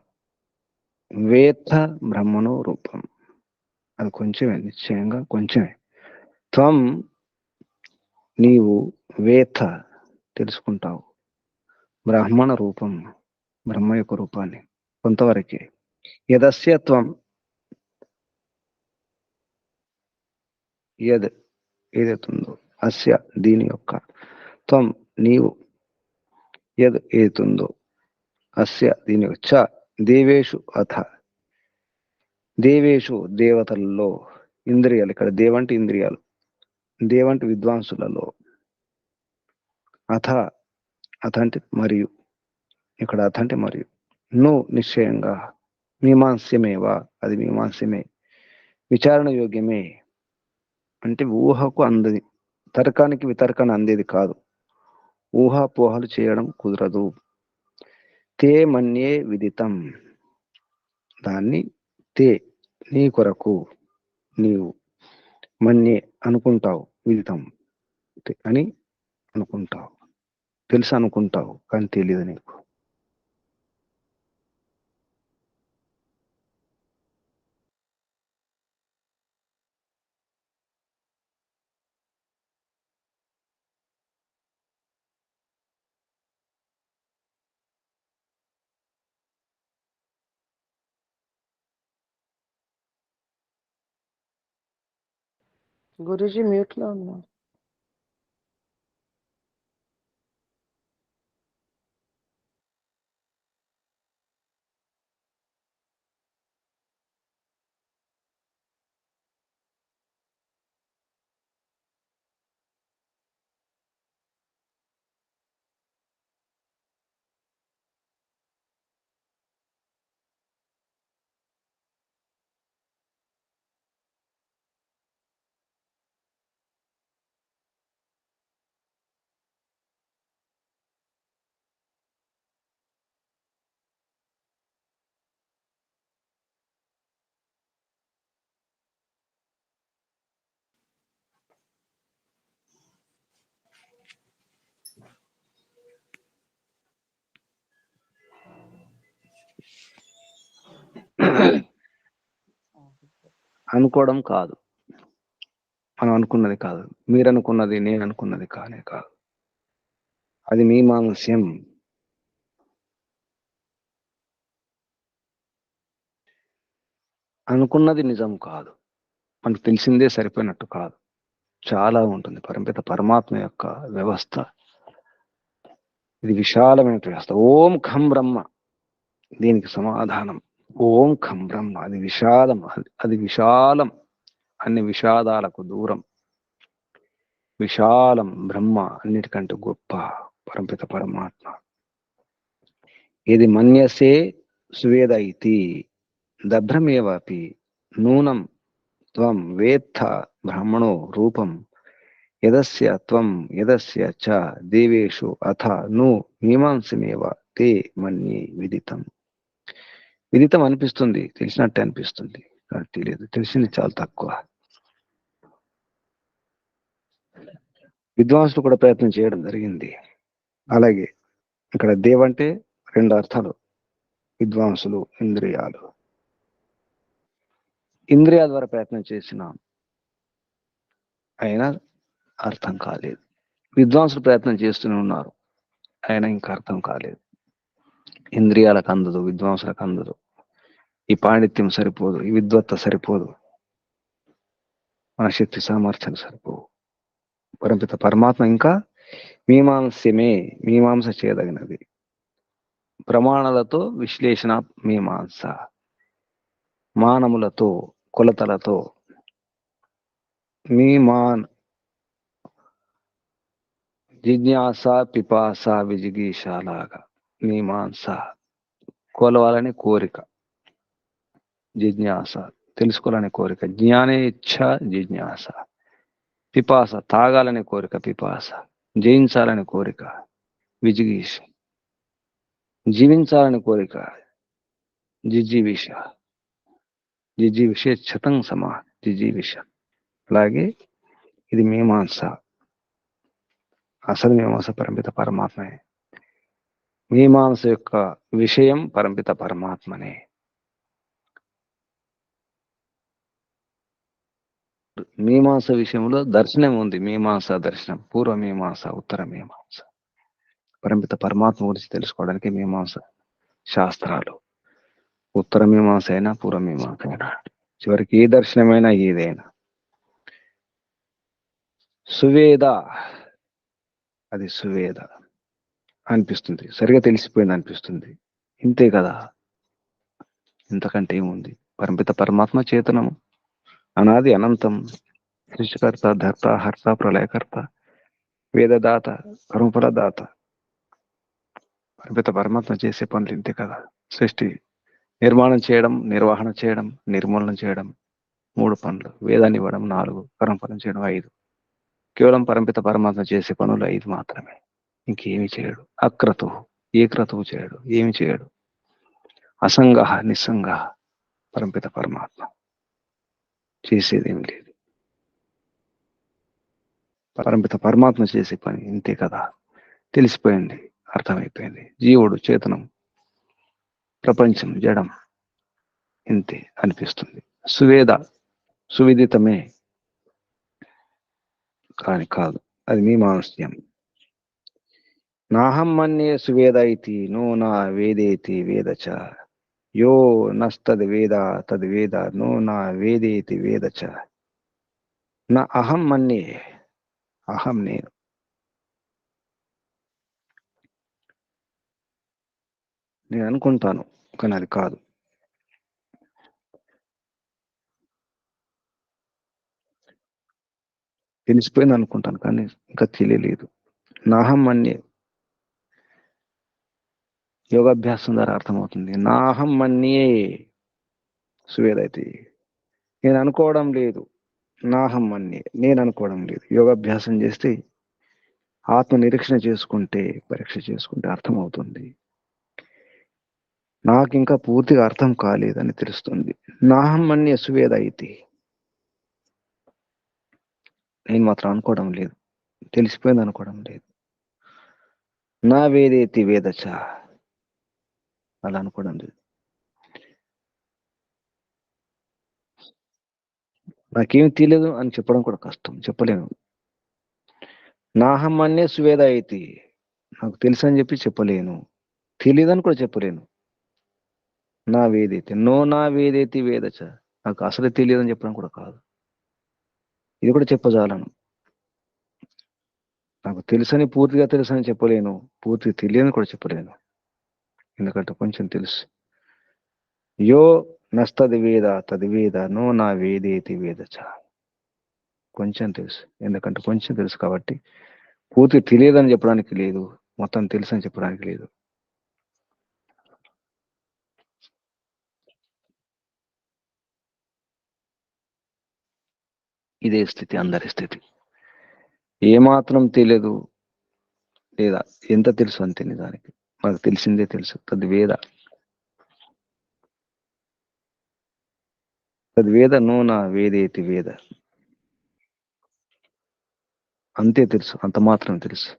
వేత్త బ్రహ్మణో రూపం, అది కొంచెమే, నిశ్చయంగా కొంచెమే. త్వం నీవు, వేత్త తెలుసుకుంటావు, బ్రాహ్మణ రూపం బ్రహ్మ యొక్క రూపాన్ని కొంతవరకే. యదస్య త్వం, యద్ ఏదైతుందో, అస్య దీని యొక్క, త్వం నీవు, యద్ ఏతుందో, అస్య దీని యొక్క, చ దేవేషు అథ దేవేషు దేవతల్లో, ఇంద్రియాలు, ఇక్కడ దేవంటే ఇంద్రియాలు, దేవంటే విద్వాంసులలో, అథ అంటే మరియు, ఇక్కడ అథ అంటే మరియు, ను నిశ్చయంగా, మీమాంస్యమేవా అది మీమాంస్యమే, విచారణ యోగ్యమే అంటే ఊహకు అందది, తర్కానికి వితర్కాన్ని అందేది కాదు, ఊహాపోహలు చేయడం కుదరదు. తే మన్యే విదితం, దాన్ని తే నీ కొరకు, నీవు మన్యే అనుకుంటావు, విదితం అని అనుకుంటావు. తెలుసు అనుకుంటావు, కానీ తెలియదు నీకు. గురూజీ మ్యూట్ లో ఉన్నారు. అనుకోవడం కాదు, మనం అనుకున్నది కాదు, మీరు అనుకున్నది, నేను అనుకున్నది కానే కాదు. అది మీమాంస్యం. అనుకున్నది నిజం కాదు, మనకు తెలిసిందే సరిపోయినట్టు కాదు, చాలా ఉంటుంది. పరమపిత పరమాత్మ యొక్క వ్యవస్థ ఇది విశాలమైన వ్యవస్థ. ఓం ఖం బ్రహ్మ, దీనికి సమాధానం ఓం ఖం బ్రహ్మ. అది విశాలం, అది విశాలం, అన్ని విషాదాలకు దూరం. విశాలం బ్రహ్మ, అన్నిటికంటే గొప్ప పరమపిత పరమాత్మ. ఇది మన్యసే సువేద ఇతి దభ్రమేవాపి నూనం త్వం వేత్త బ్రహ్మణో రూపం యదస్య త్వం యదస్య చ దేవేషు అథ ను మీమాంసమేవ తే మన్యే విదితం. విదితం అనిపిస్తుంది, తెలిసినట్టే అనిపిస్తుంది, కానీ తెలియదు. తెలిసింది చాలా తక్కువ. విద్వాంసులు కూడా ప్రయత్నం చేయడం జరిగింది. అలాగే ఇక్కడ దేవ్ అంటే రెండు అర్థాలు. విద్వాంసులు, ఇంద్రియాలు. ఇంద్రియాల ద్వారా ప్రయత్నం చేసిన అయినా అర్థం కాలేదు. విద్వాంసులు ప్రయత్నం చేస్తూనే ఉన్నారు, అయినా ఇంకా అర్థం కాలేదు. ఇంద్రియాలకు అందదు, విద్వాంసులకు అందదు. ఈ పాండిత్యం సరిపోదు, ఈ విద్వత్త సరిపోదు, మన శక్తి సామర్థ్యాలు సరిపోవు. పరమపిత పరమాత్మ ఇంకా మీమాంసమే, మీమాంస చేయదగినది. ప్రమాణాలతో విశ్లేషణ మీమాంస, మానములతో కొలతలతో మీమాన్ జిజ్ఞాస పిపాస విజిగీష లాగా మీమాంస కొలవాలని కోరిక, జిజ్ఞాస తెలుసుకోవాలనే కోరిక, జ్ఞానే ఇచ్ఛ జిజ్ఞాస, పిపాస తాగాలనే కోరిక, పిపాస జయించాలని కోరిక, విజిగీష జీవించాలని కోరిక, జిజీవిష, జిజీవిష శతం సమా జిజీవిష. అలాగే ఇది మీమాంస. అసలు మీమాంస పరమపిత పరమాత్మనే. మీమాంస యొక్క విషయం పరమపిత పరమాత్మనే. మీమాంస విషయంలో దర్శనం ఉంది. మీమాంస దర్శనం, పూర్వ మీమాంస, ఉత్తర మీమాంస. పరమపిత పరమాత్మ గురించి తెలుసుకోవడానికి మీమాంస శాస్త్రాలు. ఉత్తర మీమాంస అయినా పూర్వ మీమాంస అయినా, చివరికి ఏ దర్శనమైనా ఏదైనా. సువేద, అది సువేద అనిపిస్తుంది, సరిగా తెలిసిపోయింది అనిపిస్తుంది. ఇంతే కదా, ఇంతకంటే ఏముంది. పరమపిత పరమాత్మ చేతనము, అనాది అనంతం, సృష్టికర్త, ధర్త, హర్త, ప్రళయకర్త, వేదదాత, కర్మఫలదాత. పరమపిత పరమాత్మ చేసే పనులు ఇంతే కదా. సృష్టి నిర్మాణం చేయడం, నిర్వహణ చేయడం, నిర్మూలన చేయడం 3 పనులు. వేదాన్ని ఇవ్వడం 4, కర్మఫలం చేయడం 5. కేవలం పరమపిత పరమాత్మ చేసే పనులు 5 మాత్రమే, ఇంకేమి చేయడు. అక్రతు, ఏ క్రతువు చేయడు, ఏమి చేయడు. అసంగ నిస్సంగ పరమపిత పరమాత్మ, చేసేదేమి లేదు. పరమపిత పరమాత్మ చేసే పని ఇంతే కదా. తెలిసిపోయింది, అర్థమైపోయింది. జీవుడు చేతనం, ప్రపంచం జడం, ఇంతే అనిపిస్తుంది. సువిదితమే కాని కాదు. అది మీ మానస్యం. నాహం మన్యే సువేద ఇతి నో నా వేదేతి వేద చ యో నస్తద్ వేద తద్వేద నో నా వేదేతి వేద చ నా అహం మన్యే. అహం నేను అనుకుంటాను, కానీ అది కాదు. తెలిసిపోయింది అనుకుంటాను, కానీ ఇంకా తెలియలేదు. నాహం మన్యే యోగాభ్యాసం ద్వారా అర్థమవుతుంది. నాహం మన్యే సువేద ఇతి, నేను అనుకోవడం లేదు. నాహం మన్యే, నేను అనుకోవడం లేదు. యోగాభ్యాసం చేస్తే, ఆత్మ నిరీక్షణ చేసుకుంటే, పరీక్ష చేసుకుంటే అర్థమవుతుంది. నాకు ఇంకా పూర్తిగా అర్థం కాలేదని తెలుస్తుంది. నాహం మన్యే సువేద ఇతి, నేను మాత్రం అనుకోవడం లేదు. తెలిసిపోయింది అనుకోవడం లేదు. నా వేదేతి వేదచ, అలా అనుకోవడం లేదు. నాకేం తెలియదు అని చెప్పడం కూడా కష్టం, చెప్పలేను. నాహం మన్యే సువేద ఇతి, నాకు తెలుసు అని చెప్పి చెప్పలేను. తెలియదని కూడా చెప్పలేను. నా వేదేతి నో నా వేదేతి వేదచ, నాకు అసలు తెలియదని చెప్పడం కూడా కాదు. ఇది కూడా చెప్పజాలను. నాకు తెలుసని పూర్తిగా తెలుసని చెప్పలేను, పూర్తిగా తెలియని కూడా చెప్పలేను. ఎందుకంటే కొంచెం తెలుసు. యో నస్తది వేద తద్వేద నో నా వేదేతి వేదచ, కొంచెం తెలుసు. ఎందుకంటే కొంచెం తెలుసు కాబట్టి పూర్తి తెలియదని చెప్పడానికి లేదు, మొత్తం తెలుసు అని చెప్పడానికి లేదు. ఇదే స్థితి, అందరి స్థితి. ఏమాత్రం తెలియదు, లేదా ఎంత తెలుసు అంతే. నిజానికి మనకు తెలిసిందే తెలుసు. తద్వేద నో నా వేదేతి వేద, అంతే తెలుసు, అంత మాత్రం తెలుసు.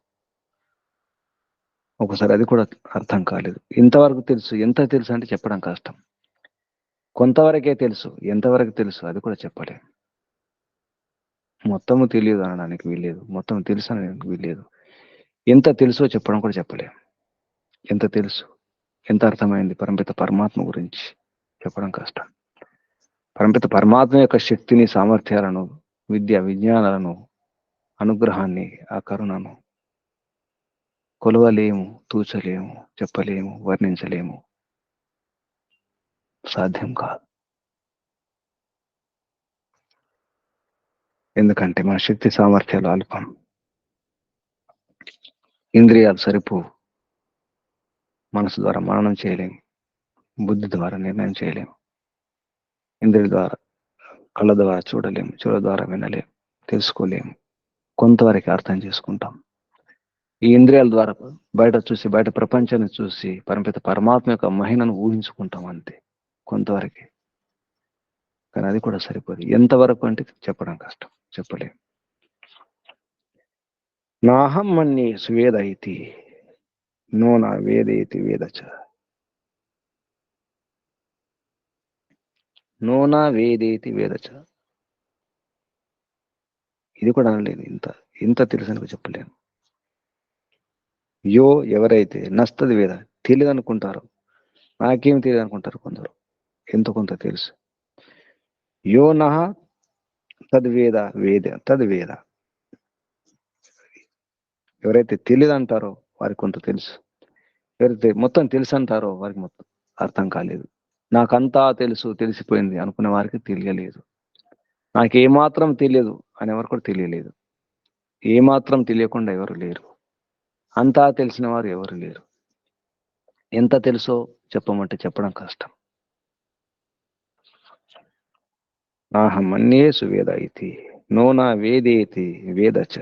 ఒకసారి అది కూడా అర్థం కాలేదు. ఇంతవరకు తెలుసు, ఎంత తెలుసు అంటే చెప్పడం కష్టం. కొంతవరకే తెలుసు, ఎంతవరకు తెలుసు అది కూడా చెప్పలేం. మొత్తము తెలియదు అనడానికి వీల్లేదు, మొత్తం తెలుసు అనడానికి వీల్లేదు. ఎంత తెలుసో చెప్పడం కూడా చెప్పలేం. ఎంత తెలుసు, ఎంత అర్థమైంది పరమపిత పరమాత్మ గురించి చెప్పడం కష్టం. పరమపిత పరమాత్మ యొక్క శక్తిని, సామర్థ్యాలను, విజ్ఞానాలను, అనుగ్రహాన్ని, ఆ కరుణను కొలవలేము, తూచలేము, చెప్పలేము, వర్ణించలేము. సాధ్యం కాదు. ఎందుకంటే మన శక్తి సామర్థ్యాలు అల్పం. ఇంద్రియాలు సరిపోవు. మనసు ద్వారా మననం చేయలేము, బుద్ధి ద్వారా నిర్ణయం చేయలేము, ఇంద్రియ ద్వారా, కళ్ళ ద్వారా చూడలేము, చెవుల ద్వారా వినలేము, తెలుసుకోలేము. కొంతవరకు అర్థం చేసుకుంటాం. ఈ ఇంద్రియాల ద్వారా బయట చూసి, బయట ప్రపంచాన్ని చూసి పరమపిత పరమాత్మ యొక్క మహిమను ఊహించుకుంటాం అంతే, కొంతవరకే. కానీ అది కూడా సరిపోదు. ఎంతవరకు అంటే చెప్పడం కష్టం, చెప్పలేము. నాహం మన్యే సువేద ఇతి నో నా వేదేతి వేదచ, నో నా వేదేతి వేదచ, ఇది కూడా అనలేదు. ఇంత తెలుసని చెప్పలేను. యో ఎవరైతే నస్తది వేద, తెలియదు అనుకుంటారు, నాకేం తెలియదు అనుకుంటారు కొందరు. ఎంతో కొంత తెలుసు. యో నహ తద్వేద, ఎవరైతే తెలియదు అంటారో వారికి కొంత తెలుసు. ఎవరైతే మొత్తం తెలుసు అంటారో వారికి మొత్తం అర్థం కాలేదు. నాకంతా తెలుసు, తెలిసిపోయింది అనుకునే వారికి తెలియలేదు. నాకేమాత్రం తెలియదు అనేవారు కూడా తెలియలేదు. ఏమాత్రం తెలియకుండా ఎవరు లేరు. అంతా తెలిసిన వారు ఎవరు లేరు. ఎంత తెలుసో చెప్పమంటే చెప్పడం కష్టం. నాహం మన్యే సువేద ఇతి నో నా వేదేతి వేదచ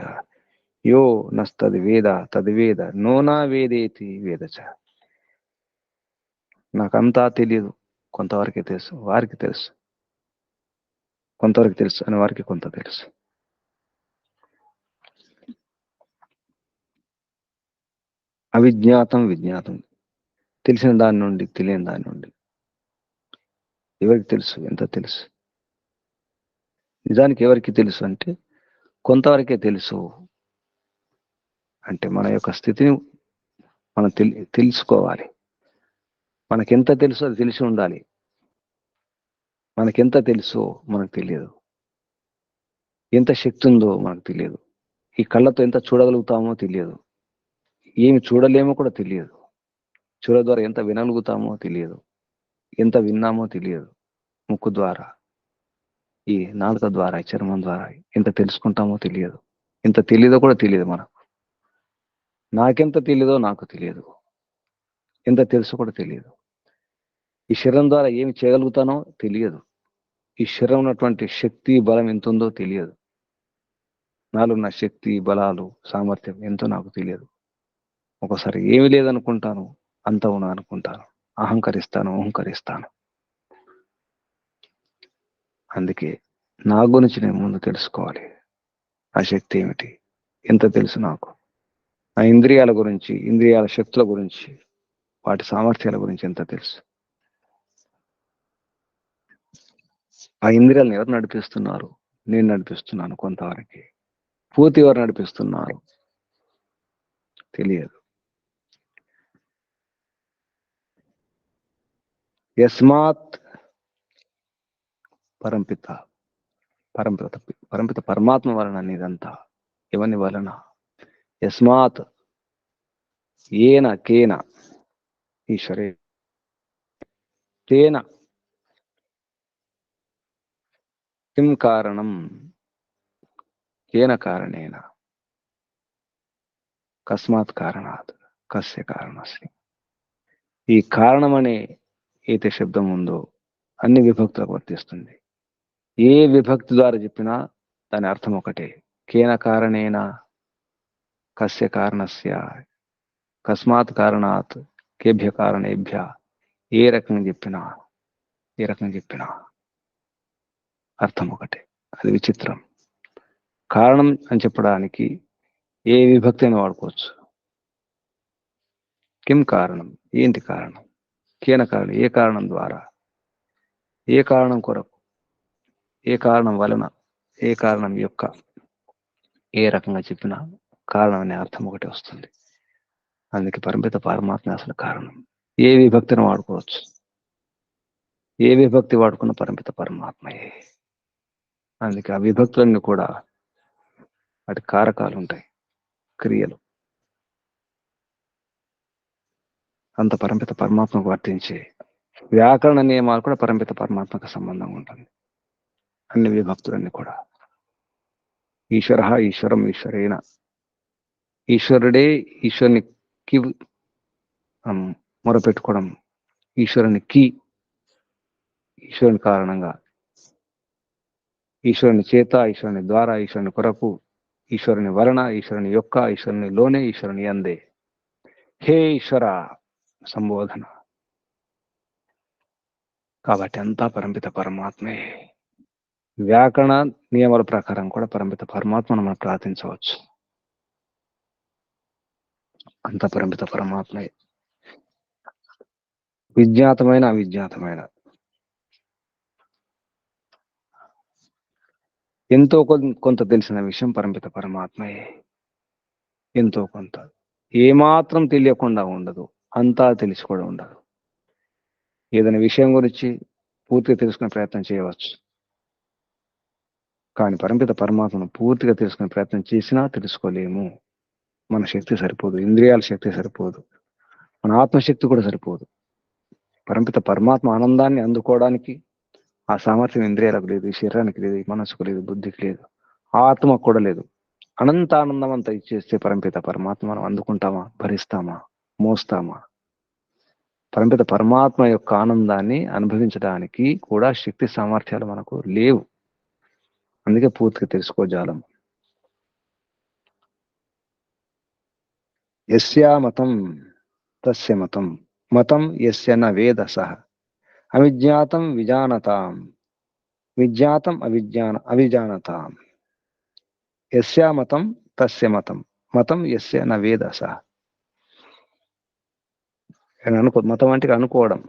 యో నస్తద్ వేద తద్వేద నో నా వేదేతి వేదచ, నాకంతా తెలియదు, కొంతవరకే తెలుసు. వారికి తెలుసు, కొంతవరకు తెలుసు అని వారికి కొంత తెలుసు. అవిజ్ఞాతం విజ్ఞాతం, తెలిసిన దాని నుండి తెలియని దాని నుండి. ఎవరికి తెలుసు? ఎంత తెలుసు? నిజానికి ఎవరికి తెలుసు అంటే కొంతవరకే తెలుసు. అంటే మన యొక్క స్థితిని మనం తెలుసుకోవాలి. మనకెంత తెలుసో అది తెలిసి ఉండాలి. మనకెంత తెలుసో మనకు తెలియదు. ఎంత శక్తి ఉందో మనకు తెలియదు. ఈ కళ్ళతో ఎంత చూడగలుగుతామో తెలియదు. ఏమి చూడలేమో కూడా తెలియదు. చెవుల ద్వారా ఎంత వినగలుగుతామో తెలియదు. ఎంత విన్నామో తెలియదు. ముక్కు ద్వారా, ఈ నాలుక ద్వారా, ఈ చర్మం ద్వారా ఎంత తెలుసుకుంటామో తెలియదు. ఎంత తెలియదో కూడా తెలియదు మనకు. నాకెంత తెలియదో నాకు తెలియదు. ఎంత తెలుసో కూడా తెలియదు. ఈ శరీరం ద్వారా ఏమి చేయగలుగుతానో తెలియదు. ఈ శరీరం ఉన్నటువంటి శక్తి బలం ఎంత ఉందో తెలియదు. నాలో ఉన్న శక్తి బలాలు సామర్థ్యం ఎంతో నాకు తెలియదు. ఒకసారి ఏమి లేదనుకుంటాను, అంత ఉన్నా అనుకుంటాను, అహంకరిస్తాను. అందుకే నా గురించి నేను ముందు తెలుసుకోవాలి. ఆ శక్తి ఏమిటి, ఎంత తెలుసు నాకు. ఆ ఇంద్రియాల గురించి, ఇంద్రియాల శక్తుల గురించి, వాటి సామర్థ్యాల గురించి ఎంత తెలుసు. ఆ ఇంద్రియాలను ఎవరు నడిపిస్తున్నారు? నేను నడిపిస్తున్నాను కొంతవరకు. పూర్తి ఎవరు నడిపిస్తున్నారు? తెలియదు. యస్మాత్ పరంపిత పరమాత్మ వలన ఇదంతా. ఎవని వలన? యస్మాత్ ఏన కేన ఈశ్వరే తేన కిం కారణం కేన కారణేన కస్మాత్ కారణాత్ కస్య కారణస్య. ఈ కారణం అనే ఏతే శబ్దం ఉందో అన్ని విభక్తులకు వర్తిస్తుంది. ఏ విభక్తి ద్వారా చెప్పినా దాని అర్థం ఒకటే. కేన కారణేన కస్య కారణస్య కస్మాత్ కారణాత్ కేభ్య కారణేభ్య. ఏ రకంగా చెప్పినా అర్థం ఒకటే. అది విచిత్రం. కారణం అని చెప్పడానికి ఏ విభక్తి అయినా వాడుకోవచ్చు. కిం కారణం, ఏంటి కారణం? కేన కారణం, ఏ కారణం ద్వారా, ఏ కారణం కొరకు, ఏ కారణం వలన, ఏ కారణం యొక్క, ఏ రకంగా చెప్పినా కారణం అనే అర్థం ఒకటి వస్తుంది. అందుకే పరిమిత పరమాత్మ అసలు కారణం. ఏ విభక్తిని వాడుకోవచ్చు. ఏ విభక్తి వాడుకున్న పరిమిత పరమాత్మయే. అందుకే ఆ విభక్తులన్నీ కూడా వాటి కారకాలు ఉంటాయి, క్రియలు. అంత పరిమిత పరమాత్మకు వర్తించే వ్యాకరణ నియమాలు కూడా పరిమిత పరమాత్మకు సంబంధం ఉంటుంది. అన్ని విభక్తులన్నీ కూడా. ఈశ్వర, ఈశ్వరం, ఈశ్వరేణ. ఈశ్వరుడే ఈశ్వరునికి మొరపెట్టుకోవడం, ఈశ్వరునికి, ఈశ్వరుని కారణంగా, ఈశ్వరుని చేత, ఈశ్వరుని ద్వారా, ఈశ్వరుని కొరకు, ఈశ్వరుని వలన, ఈశ్వరుని యొక్క, ఈశ్వరుని లోనే, ఈశ్వరుని యందే. హే ఈశ్వర సంబోధన. కాబట్టి అంతా పరిమిత పరమాత్మే. వ్యాకరణ నియమాల ప్రకారం కూడా పరిమిత పరమాత్మను మనం ప్రార్థించవచ్చు. అంత పరిమిత పరమాత్మే. విజ్ఞాతమైన అవిజ్ఞాతమైన ఎంతో కొంత తెలిసిన విషయం పరిమిత పరమాత్మయే. ఎంతో కొంత, ఏమాత్రం తెలియకుండా ఉండదు, అంతా తెలిసి కూడా ఉండదు. ఏదైనా విషయం గురించి పూర్తిగా తెలుసుకునే ప్రయత్నం చేయవచ్చు, కానీ పరిమిత పరమాత్మను పూర్తిగా తెలుసుకునే ప్రయత్నం చేసినా తెలుసుకోలేము. మన శక్తి సరిపోదు, ఇంద్రియాల శక్తి సరిపోదు, మన ఆత్మశక్తి కూడా సరిపోదు. పరిమిత పరమాత్మ ఆనందాన్ని అందుకోవడానికి ఆ సామర్థ్యం ఇంద్రియాలకు లేదు, శరీరానికి లేదు, మనసుకు లేదు, బుద్ధికి లేదు, ఆత్మకు కూడా లేదు. అనంత ఆనందం అంతా ఇచ్చేస్తే పరిమిత పరమాత్మ మనం అందుకుంటామా, భరిస్తామా, మోస్తామా? పరిమిత పరమాత్మ యొక్క ఆనందాన్ని అనుభవించడానికి కూడా శక్తి సామర్థ్యాలు మనకు లేవు. అందుకే పూర్తిగా తెలుసుకోజాలం. యస్యా మతం తస్య మతం, మతం యస్య న వేద సహ అవిజ్ఞాతం విజానతాం, విజ్ఞాతం అవిజానతాం. యస్యా మతం తస్య మతం, మతం యస్య న వేద సహ. మతం అంటే అనుకోవడం,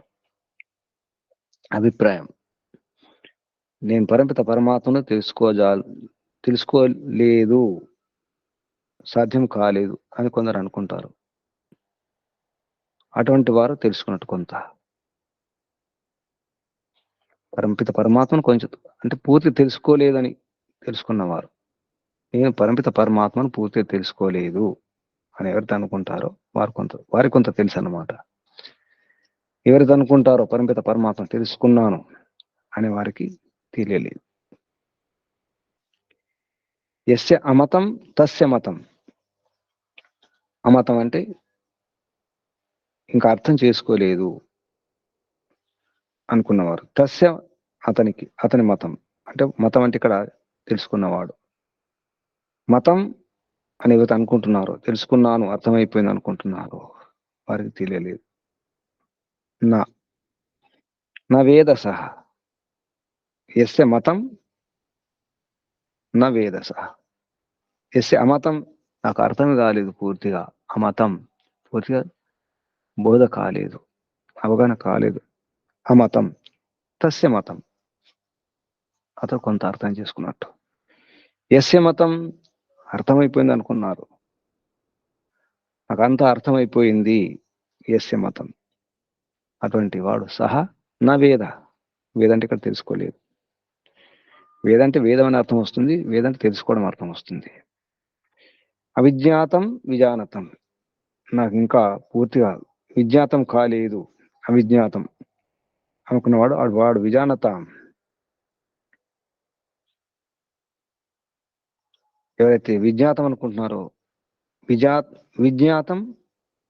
అభిప్రాయం. నేను పరమిత పరమాత్మను తెలుసుకోలేదు, సాధ్యం కాలేదు అని కొందరు అనుకుంటారు. అటువంటి వారు తెలుసుకున్నట్టు కొంత. పరమిత పరమాత్మను కొంచెం అంటే పూర్తి తెలుసుకోలేదని తెలుసుకున్నవారు, నేను పరమిత పరమాత్మను పూర్తిగా తెలుసుకోలేదు అని ఎవరైతే అనుకుంటారో వారికి కొంత తెలుసు అన్నమాట. ఎవరైతే అనుకుంటారో పరమిత పరమాత్మ తెలుసుకున్నాను అనే వారికి తెలియలేదు. యస్య అమతం తస్య మతం. అమతం అంటే ఇంకా అర్థం చేసుకోలేదు అనుకున్నవారు. తస్య అతని మతం అంటే మతం అంటే ఇక్కడ తెలుసుకున్నవాడు. మతం అని ఏవైతే అనుకుంటున్నారో, తెలుసుకున్నాను అర్థమైపోయింది అనుకుంటున్నారో వారికి తెలియలేదు. నా వేదస. యస్య మతం నా వేదస. యస్య అమతం, నాకు అర్థం కాలేదు పూర్తిగా, అమతం పూర్తిగా బోధ కాలేదు, అవగాహన కాలేదు. అమతం తస్య మతం, అతను కొంత అర్థం చేసుకున్నట్టు. యస్య మతం అర్థమైపోయింది అనుకున్నారు, నాకు అంతా అర్థమైపోయింది. యస్య మతం, అటువంటి వాడు సహా నా వేద. వేదంటే ఇక్కడ తెలుసుకోలేదు. వేదంటే వేదం అని అర్థం వస్తుంది, వేదంటే తెలుసుకోవడం అర్థం వస్తుంది. అవిజ్ఞాతం విజానతం, నాకు ఇంకా పూర్తిగా విజ్ఞాతం కాలేదు, అవిజ్ఞాతం అనుకున్నవాడు వాడు విజానత. ఎవరైతే విజ్ఞాతం అనుకుంటున్నారో విజ్ఞాతం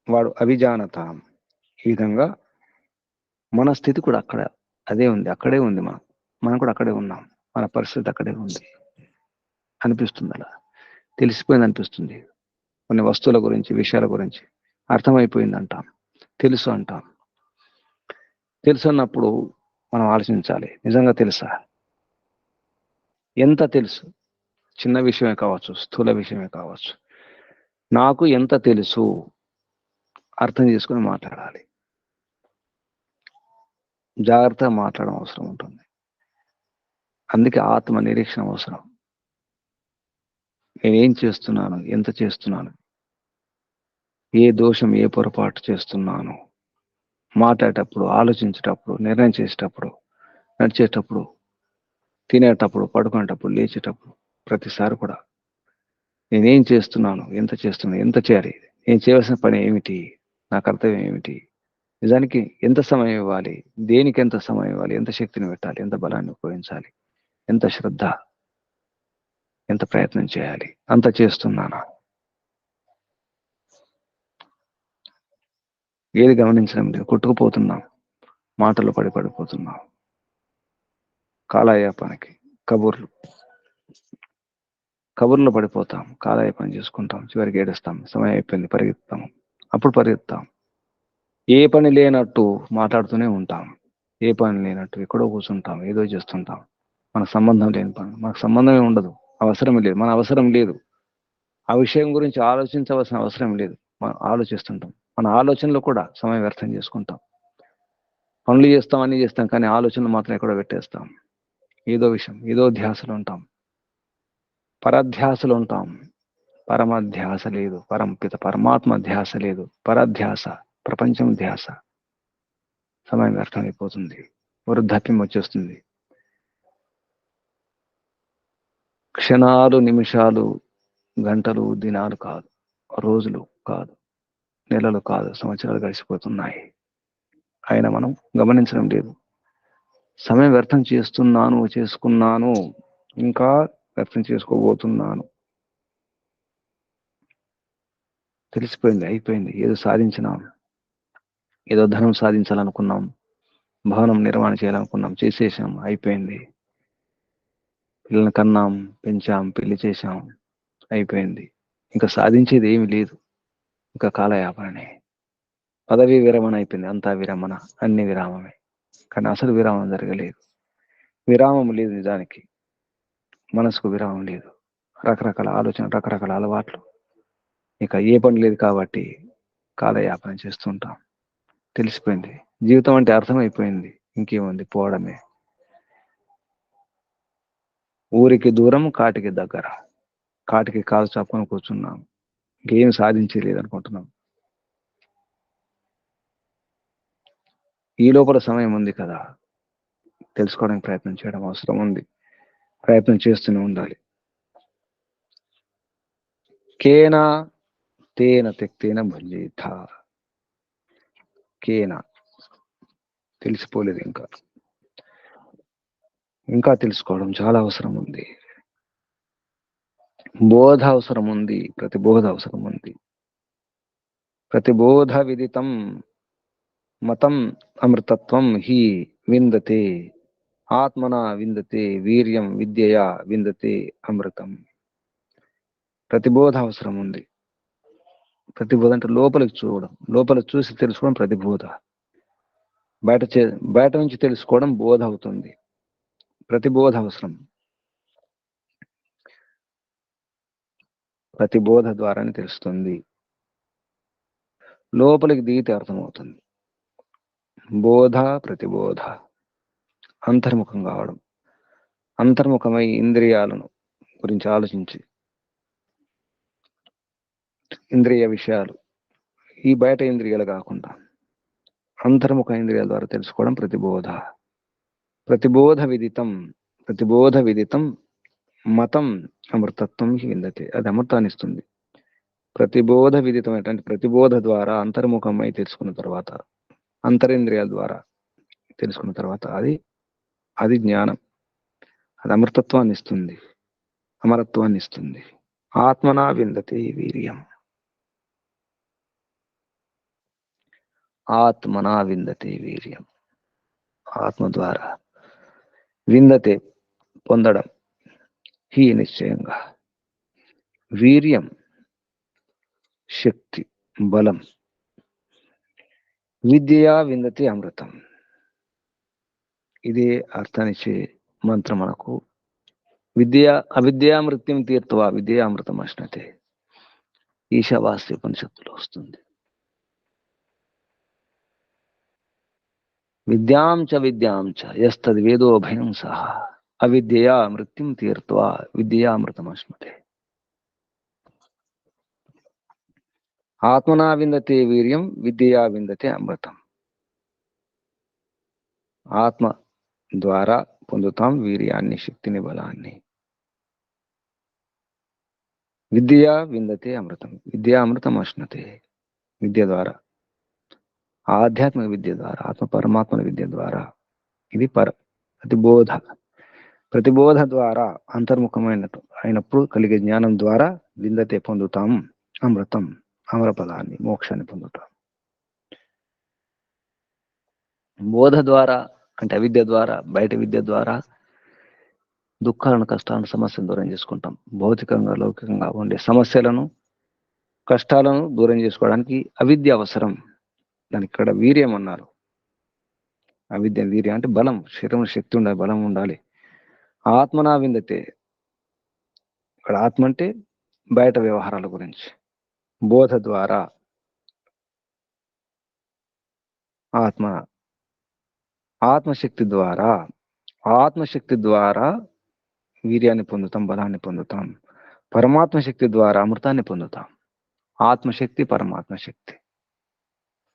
వాడు అవిజానత. ఈ విధంగా మన స్థితి కూడా అదే ఉంది, అక్కడే ఉంది. మనం కూడా అక్కడే ఉన్నాం, మన పరిస్థితి అక్కడే ఉంది అనిపిస్తుంది. అలా తెలిసిపోయింది అనిపిస్తుంది. కొన్ని వస్తువుల గురించి, విషయాల గురించి అర్థమైపోయింది అంటాం, తెలుసు అంటాం. తెలుసు అన్నప్పుడు మనం ఆలోచించాలి, నిజంగా తెలుసా? ఎంత తెలుసు? చిన్న విషయమే కావచ్చు, స్థూల విషయమే కావచ్చు. నాకు ఎంత తెలుసు అర్థం చేసుకుని మాట్లాడాలి. జాగ్రత్తగా మాట్లాడడం అవసరం ఉంటుంది. అందుకే ఆత్మ నిరీక్షణ అవసరం. నేనేం చేస్తున్నాను, ఎంత చేస్తున్నాను, ఏ దోషం, ఏ పొరపాటు చేస్తున్నాను, మాట్లాడేటప్పుడు, ఆలోచించేటప్పుడు, నిర్ణయం చేసేటప్పుడు, నడిచేటప్పుడు, తినేటప్పుడు, పడుకునేటప్పుడు, లేచేటప్పుడు, ప్రతిసారి కూడా నేనేం చేస్తున్నాను, ఎంత చేస్తున్నాను, ఎంత చేయాలి, నేను చేయవలసిన పని ఏమిటి, నా కర్తవ్యం ఏమిటి, నిజానికి ఎంత సమయం ఇవ్వాలి, దేనికి ఎంత సమయం ఇవ్వాలి, ఎంత శక్తిని పెట్టాలి, ఎంత బలాన్ని ఉపయోగించాలి, ఎంత శ్రద్ధ, ఎంత ప్రయత్నం చేయాలి, అంత చేస్తున్నానా? ఏది గమనించడం లేదు, కొట్టుకుపోతున్నాం, మాటలు పడిపోతున్నాం. కాలయాపనకి కబుర్లు పడిపోతాం, కాలయాపన చేసుకుంటాం, చివరికి ఏడుస్తాం, సమయం అయిపోయింది, పరిగెత్తాం. అప్పుడు పరిగెత్తాం, ఏ పని లేనట్టు మాట్లాడుతూనే ఉంటాం, ఏ పని లేనట్టు ఎక్కడో కూర్చుంటాం, ఏదో చేస్తుంటాం. మనకు సంబంధం లేని పని, మనకు సంబంధమే ఉండదు, అవసరం లేదు, మన అవసరం లేదు, ఆ విషయం గురించి ఆలోచించవలసిన అవసరం లేదు. మనం ఆలోచిస్తుంటాం, మన ఆలోచనలు కూడా సమయం వ్యర్థం చేసుకుంటాం. పనులు చేస్తాం, అన్ని చేస్తాం, కానీ ఆలోచనలు మాత్రం ఎక్కడో పెట్టేస్తాం. ఏదో విషయం, ఏదో ధ్యాసలు ఉంటాం, పరధ్యాసలు ఉంటాం. పరమధ్యాస లేదు, పరంపిత పరమాత్మ ధ్యాస లేదు, పరధ్యాస, ప్రపంచం ధ్యాస. సమయం వ్యర్థమైపోతుంది, వృద్ధాప్యం వచ్చేస్తుంది. క్షణాలు, నిమిషాలు, గంటలు, దినాలు కాదు, రోజులు కాదు, నెలలు కాదు, సంవత్సరాలు గడిచిపోతున్నాయి. అయినా మనం గమనించడం లేదు. సమయం వ్యర్థం చేసుకున్నాను, ఇంకా వ్యర్థం చేసుకోబోతున్నాను. తెలిసిపోయింది, అయిపోయింది. ఏదో సాధించినాం, ఏదో ధనం సాధించాలనుకున్నాం, భవనం నిర్మాణం చేయాలనుకున్నాం, చేసేసాం, అయిపోయింది. పిల్లల్ని కన్నాం, పెంచాం, పెళ్లి చేశాం, అయిపోయింది. ఇంకా సాధించేది ఏమి లేదు, ఇంకా కాలయాపననే. పదవి విరమణ అయిపోయింది, అంతా విరమణ, అన్ని విరామమే. కానీ అసలు విరామం జరగలేదు. విరామం లేదు, నిజానికి మనసుకు విరామం లేదు. రకరకాల ఆలోచన, రకరకాల అలవాట్లు, ఇక ఏ పని లేదు కాబట్టి కాలయాపన చేస్తుంటాం. తెలిసిపోయింది. జీవితం అంటే అర్థమైపోయింది. ఇంకేముంది, పోవడమే. ఊరికి దూరం, కాటికి దగ్గర. కాటికి కాలు చాపుకొని కూర్చున్నాం. ఇంకేం సాధించలేదు అనుకుంటున్నాం. ఈ లోపల సమయం ఉంది కదా, తెలుసుకోవడానికి ప్రయత్నం చేయడం అవసరం ఉంది. ప్రయత్నం చేస్తూనే ఉండాలి. కేన తేన తెక్తేన భుంజేత. కేన తెలిసిపోలేదు, ఇంకా తెలుసుకోవడం చాలా అవసరం ఉంది. బోధ అవసరం ఉంది, ప్రతిబోధ అవసరం ఉంది. ప్రతిబోధ విదితం మతం అమృతత్వం హి విందతే. ఆత్మన విందతే వీర్యం విద్యయా విందతే అమృతం. ప్రతిబోధ అవసరం ఉంది. ప్రతిబోధ అంటే లోపలికి చూడడం, లోపలికి చూసి తెలుసుకోవడం ప్రతిబోధ. బయట నుంచి తెలుసుకోవడం బోధ అవుతుంది. ప్రతిబోధ అవసరం. ప్రతిబోధ ద్వారానే తెలుస్తుంది. లోపలికి దిగితే అర్థమవుతుంది. బోధ ప్రతిబోధ. అంతర్ముఖం కావడం. అంతర్ముఖమై ఇంద్రియాలను గురించి ఆలోచించి, ఇంద్రియ విషయాలు, ఈ బయట ఇంద్రియాలు కాకుండా అంతర్ముఖ ఇంద్రియాల ద్వారా తెలుసుకోవడం ప్రతిబోధ. ప్రతిబోధ విదితం, ప్రతిబోధ విదితం మతం అమృతత్వం విందతే. అది అమృతాన్ని ఇస్తుంది. ప్రతిబోధ విదితం అంటే ప్రతిబోధ ద్వారా అంతర్ముఖమై తెలుసుకున్న తర్వాత, అంతరింద్రియాల ద్వారా తెలుసుకున్న తర్వాత అది జ్ఞానం. అది అమృతత్వాన్ని ఇస్తుంది, అమరత్వాన్ని ఇస్తుంది. ఆత్మనా విందతే వీర్యం. ఆత్మనా విందతే వీర్యం. ఆత్మ ద్వారా విందతే పొందడం, హీ నిశ్చయంగా, వీర్యం శక్తి, బలం, విద్యయా విందతే అమృతం. ఇదే అర్థాన్నిచ్చే మంత్రం మనకు. అవిద్యా మృత్యుం తీర్త్వా విద్యా అమృతం అశ్నతే. ఈశావాస్య ఉపనిషత్తులో వస్తుంది. విద్యాం చ యస్తద్వేదో భయం సహ అవిద్యయా మృత్యుం తీర్త్వా విద్యా అమృతం అశ్నతే. ఆత్మనా విందతే వీర్యం విద్యయా విందతే అమృతం. ఆత్మ ద్వారా పొందుతాం వీర్యాన్ని, శక్తిని, బలాన్ని. విద్యయా విందతే అమృతం. విద్యా అమృతం అశ్నతే. విద్య ద్వారా, ఆధ్యాత్మిక విద్య ద్వారా, ఆత్మ పరమాత్మల విద్య ద్వారా. ఇది ప్రతిబోధ. ప్రతిబోధ ద్వారా అయినప్పుడు కలిగే జ్ఞానం ద్వారా విందతే పొందుతాం అమృతం, అమరపదాన్ని, మోక్షాన్ని పొందుతాం. బోధ ద్వారా అంటే అవిద్య ద్వారా, బయట విద్య ద్వారా దుఃఖాలను, కష్టాలను, సమస్యలను దూరం చేసుకుంటాం. భౌతికంగా, లౌకికంగా ఉండే సమస్యలను, కష్టాలను దూరం చేసుకోవడానికి అవిద్య అవసరం. దానికి ఇక్కడ వీర్యం అన్నారు. అవిద్య వీర్యం అంటే బలం. శరీరంలో శక్తి ఉండాలి, బలం ఉండాలి. ఆత్మనా విందతే. ఇక్కడ ఆత్మ అంటే బయట వ్యవహారాల గురించి. బోధ ద్వారా ఆత్మశక్తి ద్వారా వీర్యాన్ని పొందుతాం, బలాన్ని పొందుతాం. పరమాత్మ శక్తి ద్వారా అమృతాన్ని పొందుతాం. ఆత్మశక్తి, పరమాత్మ శక్తి,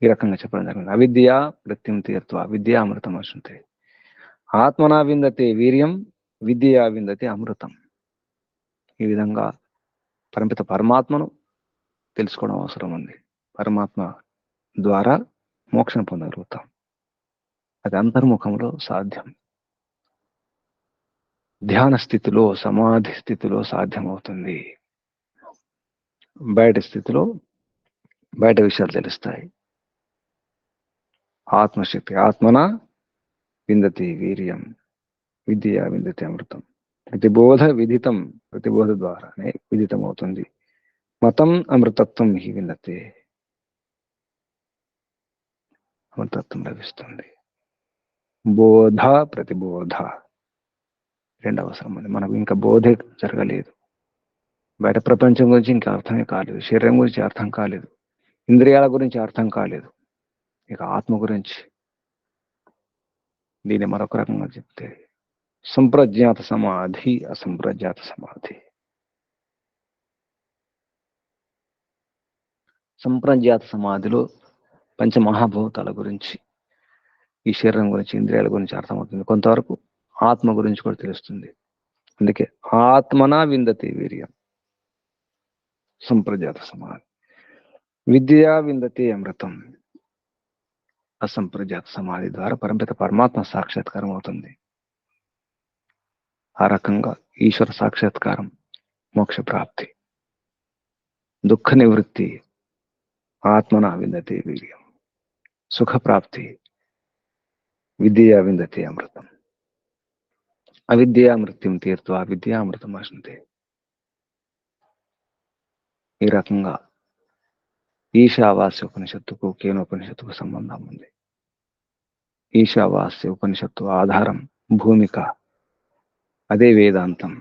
ఈ రకంగా చెప్పడం జరిగింది. అవిద్య మృత్యుం తీర్త్వా విద్యా అమృతం అశ్నతే. ఆత్మనా విందతే వీర్యం విద్యయా విందతే అమృతం. ఈ విధంగా పరమిత పరమాత్మను తెలుసుకోవడం అవసరం ఉంది. పరమాత్మ ద్వారా మోక్షం పొందగలుగుతాం. అది అంతర్ముఖంలో సాధ్యం. ధ్యాన స్థితిలో, సమాధి స్థితిలో సాధ్యమవుతుంది. బయట స్థితిలో బయట విషయాలు తెలుస్తాయి. ఆత్మశక్తి, ఆత్మన విందతి వీర్యం విద్యయా విందతి అమృతం. ప్రతిబోధ విదితం, ప్రతిబోధ ద్వారానే విదితం అవుతుంది. మతం అమృతత్వం హి విందతే. అమృతత్వం లభిస్తుంది. బోధ ప్రతిబోధ రెండు అవసరం ఉంది. మనకు ఇంకా బోధే జరగలేదు. బయట ప్రపంచం గురించి ఇంకా అర్థమే కాలేదు. శరీరం గురించి అర్థం కాలేదు. ఇంద్రియాల గురించి అర్థం కాలేదు. ఇక ఆత్మ గురించి దీన్ని మరొక రకంగా చెప్తే సంప్రజ్ఞాత సమాధి, అసంప్రజ్ఞాత సమాధి. సంప్రజ్ఞాత సమాధిలో పంచమహాభూతాల గురించి, ఈ శరీరం గురించి, ఇంద్రియాల గురించి అర్థమవుతుంది. కొంతవరకు ఆత్మ గురించి కూడా తెలుస్తుంది. అందుకే ఆత్మనా విందతి వీర్యం సంప్రజ్ఞాత సమాధి. విద్యా విందతి అమృతం అసంప్రజ్ఞాత సమాధి ద్వారా పరమపిత పరమాత్మ సాక్షాత్కారం అవుతుంది. ఆ రకంగా ఈశ్వర సాక్షాత్కారం, మోక్ష ప్రాప్తి, దుఃఖ నివృత్తి ఆత్మనా విందతి వీర్యం, సుఖప్రాప్తి విద్యా విందతి అమృతం, అవిద్యా మృత్యుం తీర్త్వా విద్యామృతం అశ్నుతే. ఈ రకంగా ఈశావాస్య ఉపనిషత్తుకు కేనోపనిషత్తుకు సంబంధం ఉంది. ఈశావాస్య ఉపనిషత్తు ఆధారం, భూమిక అదే వేదాంతం.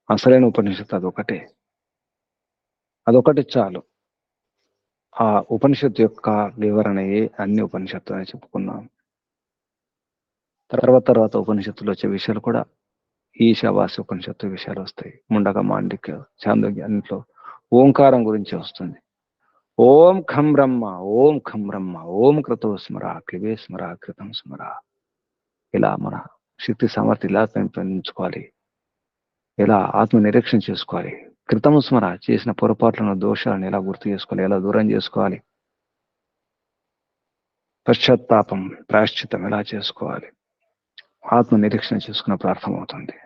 అసలైన ఉపనిషత్తు అదొకటే, అదొకటి చాలు. ఆ ఉపనిషత్తు యొక్క వివరణయే అన్ని ఉపనిషత్తు అని చెప్పుకున్నాం. తర్వాత ఉపనిషత్తులు వచ్చే విషయాలు కూడా ఈశావాస్య ఉపనిషత్తు విషయాలు వస్తాయి. ముండక, మాండిక్య, చాందోగ్య అన్నింటిలో ఓంకారం గురించి వస్తుంది. ఓం ఖం బ్రహ్మ, ఓం ఖం బ్రహ్మ, ఓం క్రతో స్మర, క్లివే స్మర, కృతం స్మర. ఇలా మన శక్తి సామర్థ్యం ఇలా పెంపొందించుకోవాలి, ఎలా ఆత్మ నిరీక్షణ చేసుకోవాలి, కృతం స్మర, చేసిన పొరపాట్లను, దోషాలను ఎలా గుర్తు చేసుకోవాలి, ఎలా దూరం చేసుకోవాలి, పశ్చాత్తాపం, ప్రాయశ్చిత్తం ఎలా చేసుకోవాలి, ఆత్మ నిరీక్షణ చేసుకున్నప్పుడు అర్థమవుతుంది.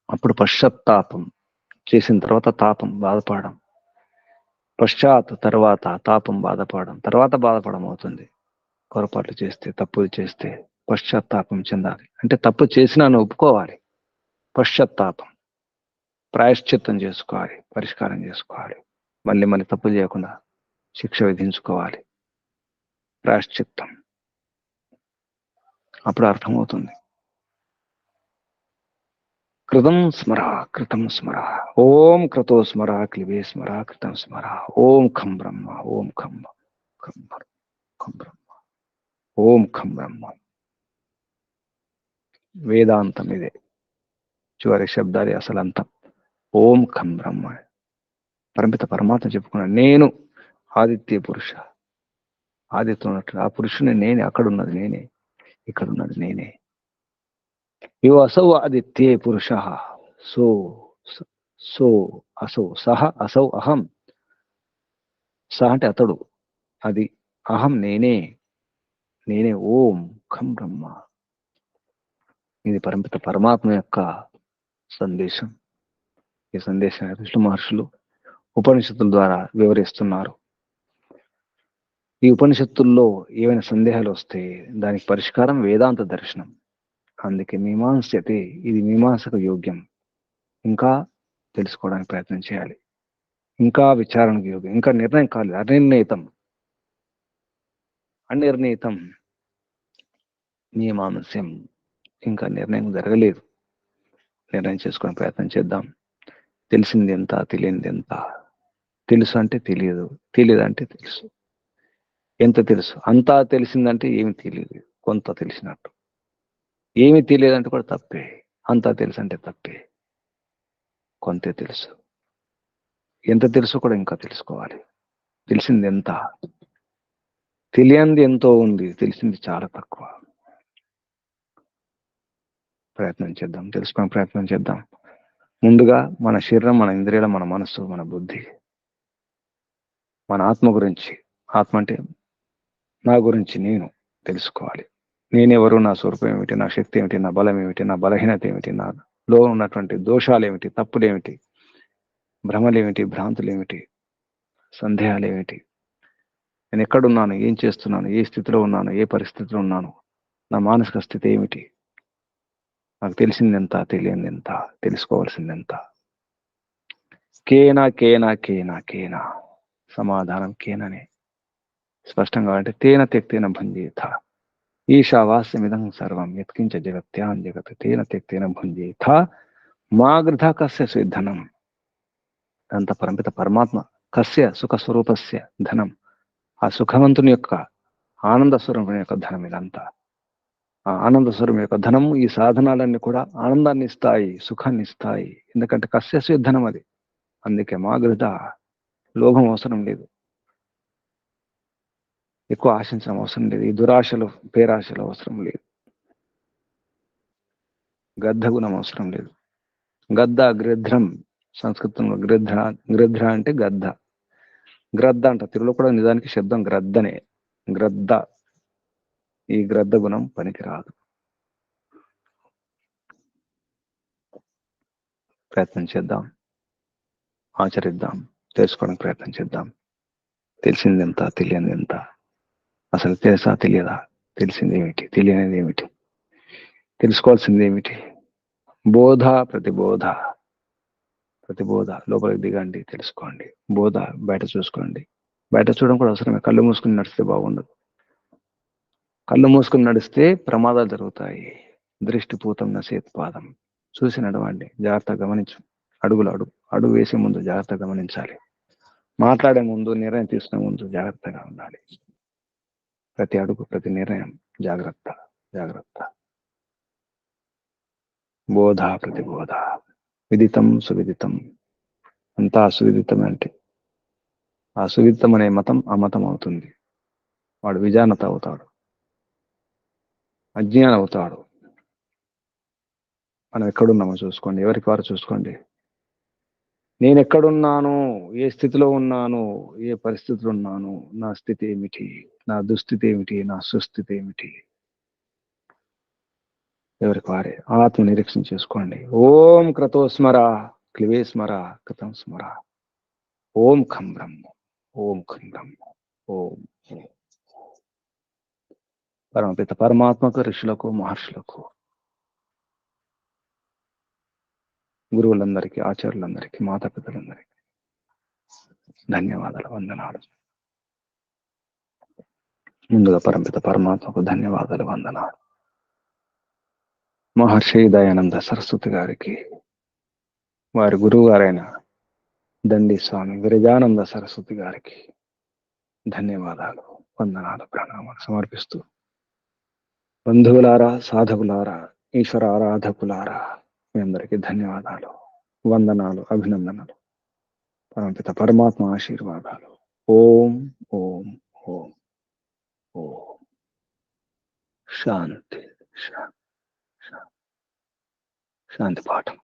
అప్పుడు పశ్చాత్తాపం చేసిన తర్వాత తాపం, బాధపడడం, తర్వాత తాపం, బాధపడడం, తర్వాత బాధపడడం అవుతుంది. పొరపాట్లు చేస్తే, తప్పులు చేస్తే పశ్చాత్తాపం చెందాలి. అంటే తప్పు చేసినా ఒప్పుకోవాలి. పశ్చాత్తాపం, ప్రాయశ్చిత్తం చేసుకోవాలి, పరిష్కారం చేసుకోవాలి. మళ్ళీ తప్పులు చేయకుండా శిక్ష విధించుకోవాలి. ప్రాయశ్చిత్తం, అప్పుడు అర్థమవుతుంది. కృతం స్మర, కృతం స్మర, ఓం క్రతో స్మర, క్లివే స్మర, కృతం స్మర, ఓం ఖం బ్రహ్మ, ఓం ఖం బ్రహ్మ, ఓం ఖం బ్రహ్మ. వేదాంతం ఇదే, చివరి శబ్దాది అసలు అంతం. ఓం ఖం బ్రహ్మ. పరమిత పరమాత్మ చెప్పుకున్నాడు, నేను ఆదిత్య పురుష. ఆదిత్యం ఉన్నట్లు ఆ పురుషుని నేనే, అక్కడున్నది నేనే, ఇక్కడున్నది నేనే. ఇవ అసౌ ఆదిత్యే పురుష, సో అసౌ సహ, అసౌ అహం. సహ అంటే అతడు, అది, అహం నేనే, నేనే. ఓం ఖం బ్రహ్మ. ఇది పరమిత పరమాత్మ యొక్క సందేశం. ఈ సందేశాన్ని ఋషులు, మహర్షులు ఉపనిషత్తుల ద్వారా వివరిస్తున్నారు. ఈ ఉపనిషత్తుల్లో ఏవైనా సందేహాలు వస్తే దానికి పరిష్కారం వేదాంత దర్శనం. అందుకే మీమాంసతే, ఇది మీమాంసకు యోగ్యం. ఇంకా తెలుసుకోవడానికి ప్రయత్నం చేయాలి, ఇంకా విచారణకు యోగ్యం, ఇంకా నిర్ణయం కాలేదు, అనిర్ణీతం మీమాంస్యం, ఇంకా నిర్ణయం జరగలేదు. నిర్ణయం చేసుకునే ప్రయత్నం చేద్దాం. తెలిసింది ఎంత, తెలియనిది ఎంత. తెలుసు అంటే తెలియదు, తెలియదు అంటే తెలుసు. ఎంత తెలుసు? అంతా తెలిసిందంటే ఏమి తెలియదు, కొంత తెలిసినట్టు. ఏమి తెలియదంటే కూడా తప్పే. అంతా తెలుసు అంటే తప్పే, కొంతే తెలుసు. ఎంత తెలుసు కూడా ఇంకా తెలుసుకోవాలి. తెలిసింది ఎంత, తెలియంది ఎంతో ఉంది, తెలిసింది చాలా తక్కువ. ప్రయత్నం చేద్దాం, తెలుసుకునే ప్రయత్నం చేద్దాం. ముందుగా మన శరీరం, మన ఇంద్రియాలు, మన మనస్సు, మన బుద్ధి, మన ఆత్మ గురించి, ఆత్మ అంటే నా గురించి నేను తెలుసుకోవాలి. నేనెవరు, నా స్వరూపం ఏమిటి, నా శక్తి ఏమిటి, నా బలం ఏమిటి, నా బలహీనత ఏమిటి, నాలో ఉన్నటువంటి దోషాలు ఏమిటి, తప్పులేమిటి, భ్రమలేమిటి, భ్రాంతులేమిటి, సందేహాలు ఏమిటి, నేను ఎక్కడున్నాను, ఏం చేస్తున్నాను, ఏ స్థితిలో ఉన్నాను, ఏ పరిస్థితిలో ఉన్నాను, నా మానసిక స్థితి ఏమిటి, నాకు తెలిసిందెంత, తెలియనిదెంత, తెలుసుకోవాల్సిందెంత. కేనా కేనా కేనా కేనా, సమాధానం కేననే. స్పష్టంగా అంటే తేన త్యక్తేన భుంజేత, ఈశావాస్యమిదం సర్వం యత్కించ జగత్యాం జగత్ తేన త్యక్తేన భుంజేత మా గృధ కస్య స్వేద్ధనం. అంత పరమిత పరమాత్మ కస్య సుఖ స్వరూపస్య ధనం, ఆ సుఖవంతుని యొక్క ఆనంద స్వరూపం యొక్క ధనం ఇదంతా. ఆ ఆనంద స్వరూపం యొక్క ధనం, ఈ సాధనాలన్నీ కూడా ఆనందాన్ని ఇస్తాయి, సుఖాన్ని ఇస్తాయి. ఎందుకంటే కస్యస్య ధనం అది. అందుకే మా గృహ లోభం అవసరం లేదు, ఎక్కువ ఆశించడం అవసరం లేదు, ఈ దురాశలు పేరాశలు అవసరం లేదు, గద్ధ గుణం అవసరం లేదు. గద్ద గృధ్రం, సంస్కృతంలో గృధ్ర అంటే గద్ద. గ్రద్ద అంట, తెలుగులో కూడా నిజానికి శబ్దం గ్రద్దనే. గ్రద్ద, ఈ గ్రద్ద గుణం పనికిరాదు. ప్రయత్నం చేద్దాం, ఆచరిద్దాం, తెలుసుకోవడానికి ప్రయత్నం చేద్దాం. తెలిసింది ఎంత, తెలియనిది ఎంత, అసలు తెలుసా తెలియదా, తెలిసింది ఏమిటి, తెలియనిది ఏమిటి, తెలుసుకోవాల్సింది ఏమిటి? బోధ ప్రతిబోధ, ప్రతిబోధ. లోపలికి దిగండి, తెలుసుకోండి. బోధ బయట చూసుకోండి. బయట చూడడం కూడా అవసరమే. కళ్ళు మూసుకుని నడిస్తే బాగుండదు. కళ్ళు మూసుకుని నడిస్తే ప్రమాదాలు జరుగుతాయి. దృష్టిపూతం నసేత్ పాదం. చూసి నడవండి, జాగ్రత్తగా గమనించు. అడుగు వేసే ముందు జాగ్రత్తగా గమనించాలి. మాట్లాడే ముందు, నిర్ణయం తీసుకునే ముందు జాగ్రత్తగా ఉండాలి. ప్రతి అడుగు, ప్రతి నిర్ణయం జాగ్రత్త, జాగ్రత్త. బోధ ప్రతిబోధ, విదితం సువిదితం. అంతా అసువిదితం అంటే ఆ సువిదితం అనే మతం అమతం అవుతుంది. వాడు విజానత అవుతాడు, అజ్ఞానం అవుతాడు. మనం ఎక్కడున్నామో చూసుకోండి, ఎవరికి వారు చూసుకోండి. నేను ఎక్కడున్నాను, ఏ స్థితిలో ఉన్నాను, ఏ పరిస్థితిలో ఉన్నాను, నా స్థితి ఏమిటి, నా దుస్థితి ఏమిటి, నా సుస్థితి ఏమిటి, ఎవరికి వారే ఆత్మ నిరీక్షణ చేసుకోండి. ఓం క్రతో స్మర, క్లివే స్మర, కథం స్మర. ఓం ఖం బ్రహ్మ, ఓం ఖం బ్రహ్మ, ఓం. పరమపిత పరమాత్మకు, ఋషులకు, మహర్షులకు, గురువులందరికీ, ఆచార్యులందరికీ, మాతాపితలందరికీ ధన్యవాదాలు, వందనాలు. ముందుగా పరమపిత పరమాత్మకు ధన్యవాదాలు, వందనాలు. మహర్షి దయానంద సరస్వతి గారికి, వారి గురువు గారైన దండి స్వామి విరజానంద సరస్వతి గారికి ధన్యవాదాలు, వందనాలు, ప్రణామాలు సమర్పిస్తూ, బంధువులారా, సాధకులారా, ఈశ్వర ఆరాధకులారా, మీ అందరికీ ధన్యవాదాలు, వందనాలు, అభినందనలు. పరమపిత పరమాత్మ ఆశీర్వాదాలు. ఓం ఓం ఓం ఓం. శాంతి, శాంతి, శాంతి పాఠం.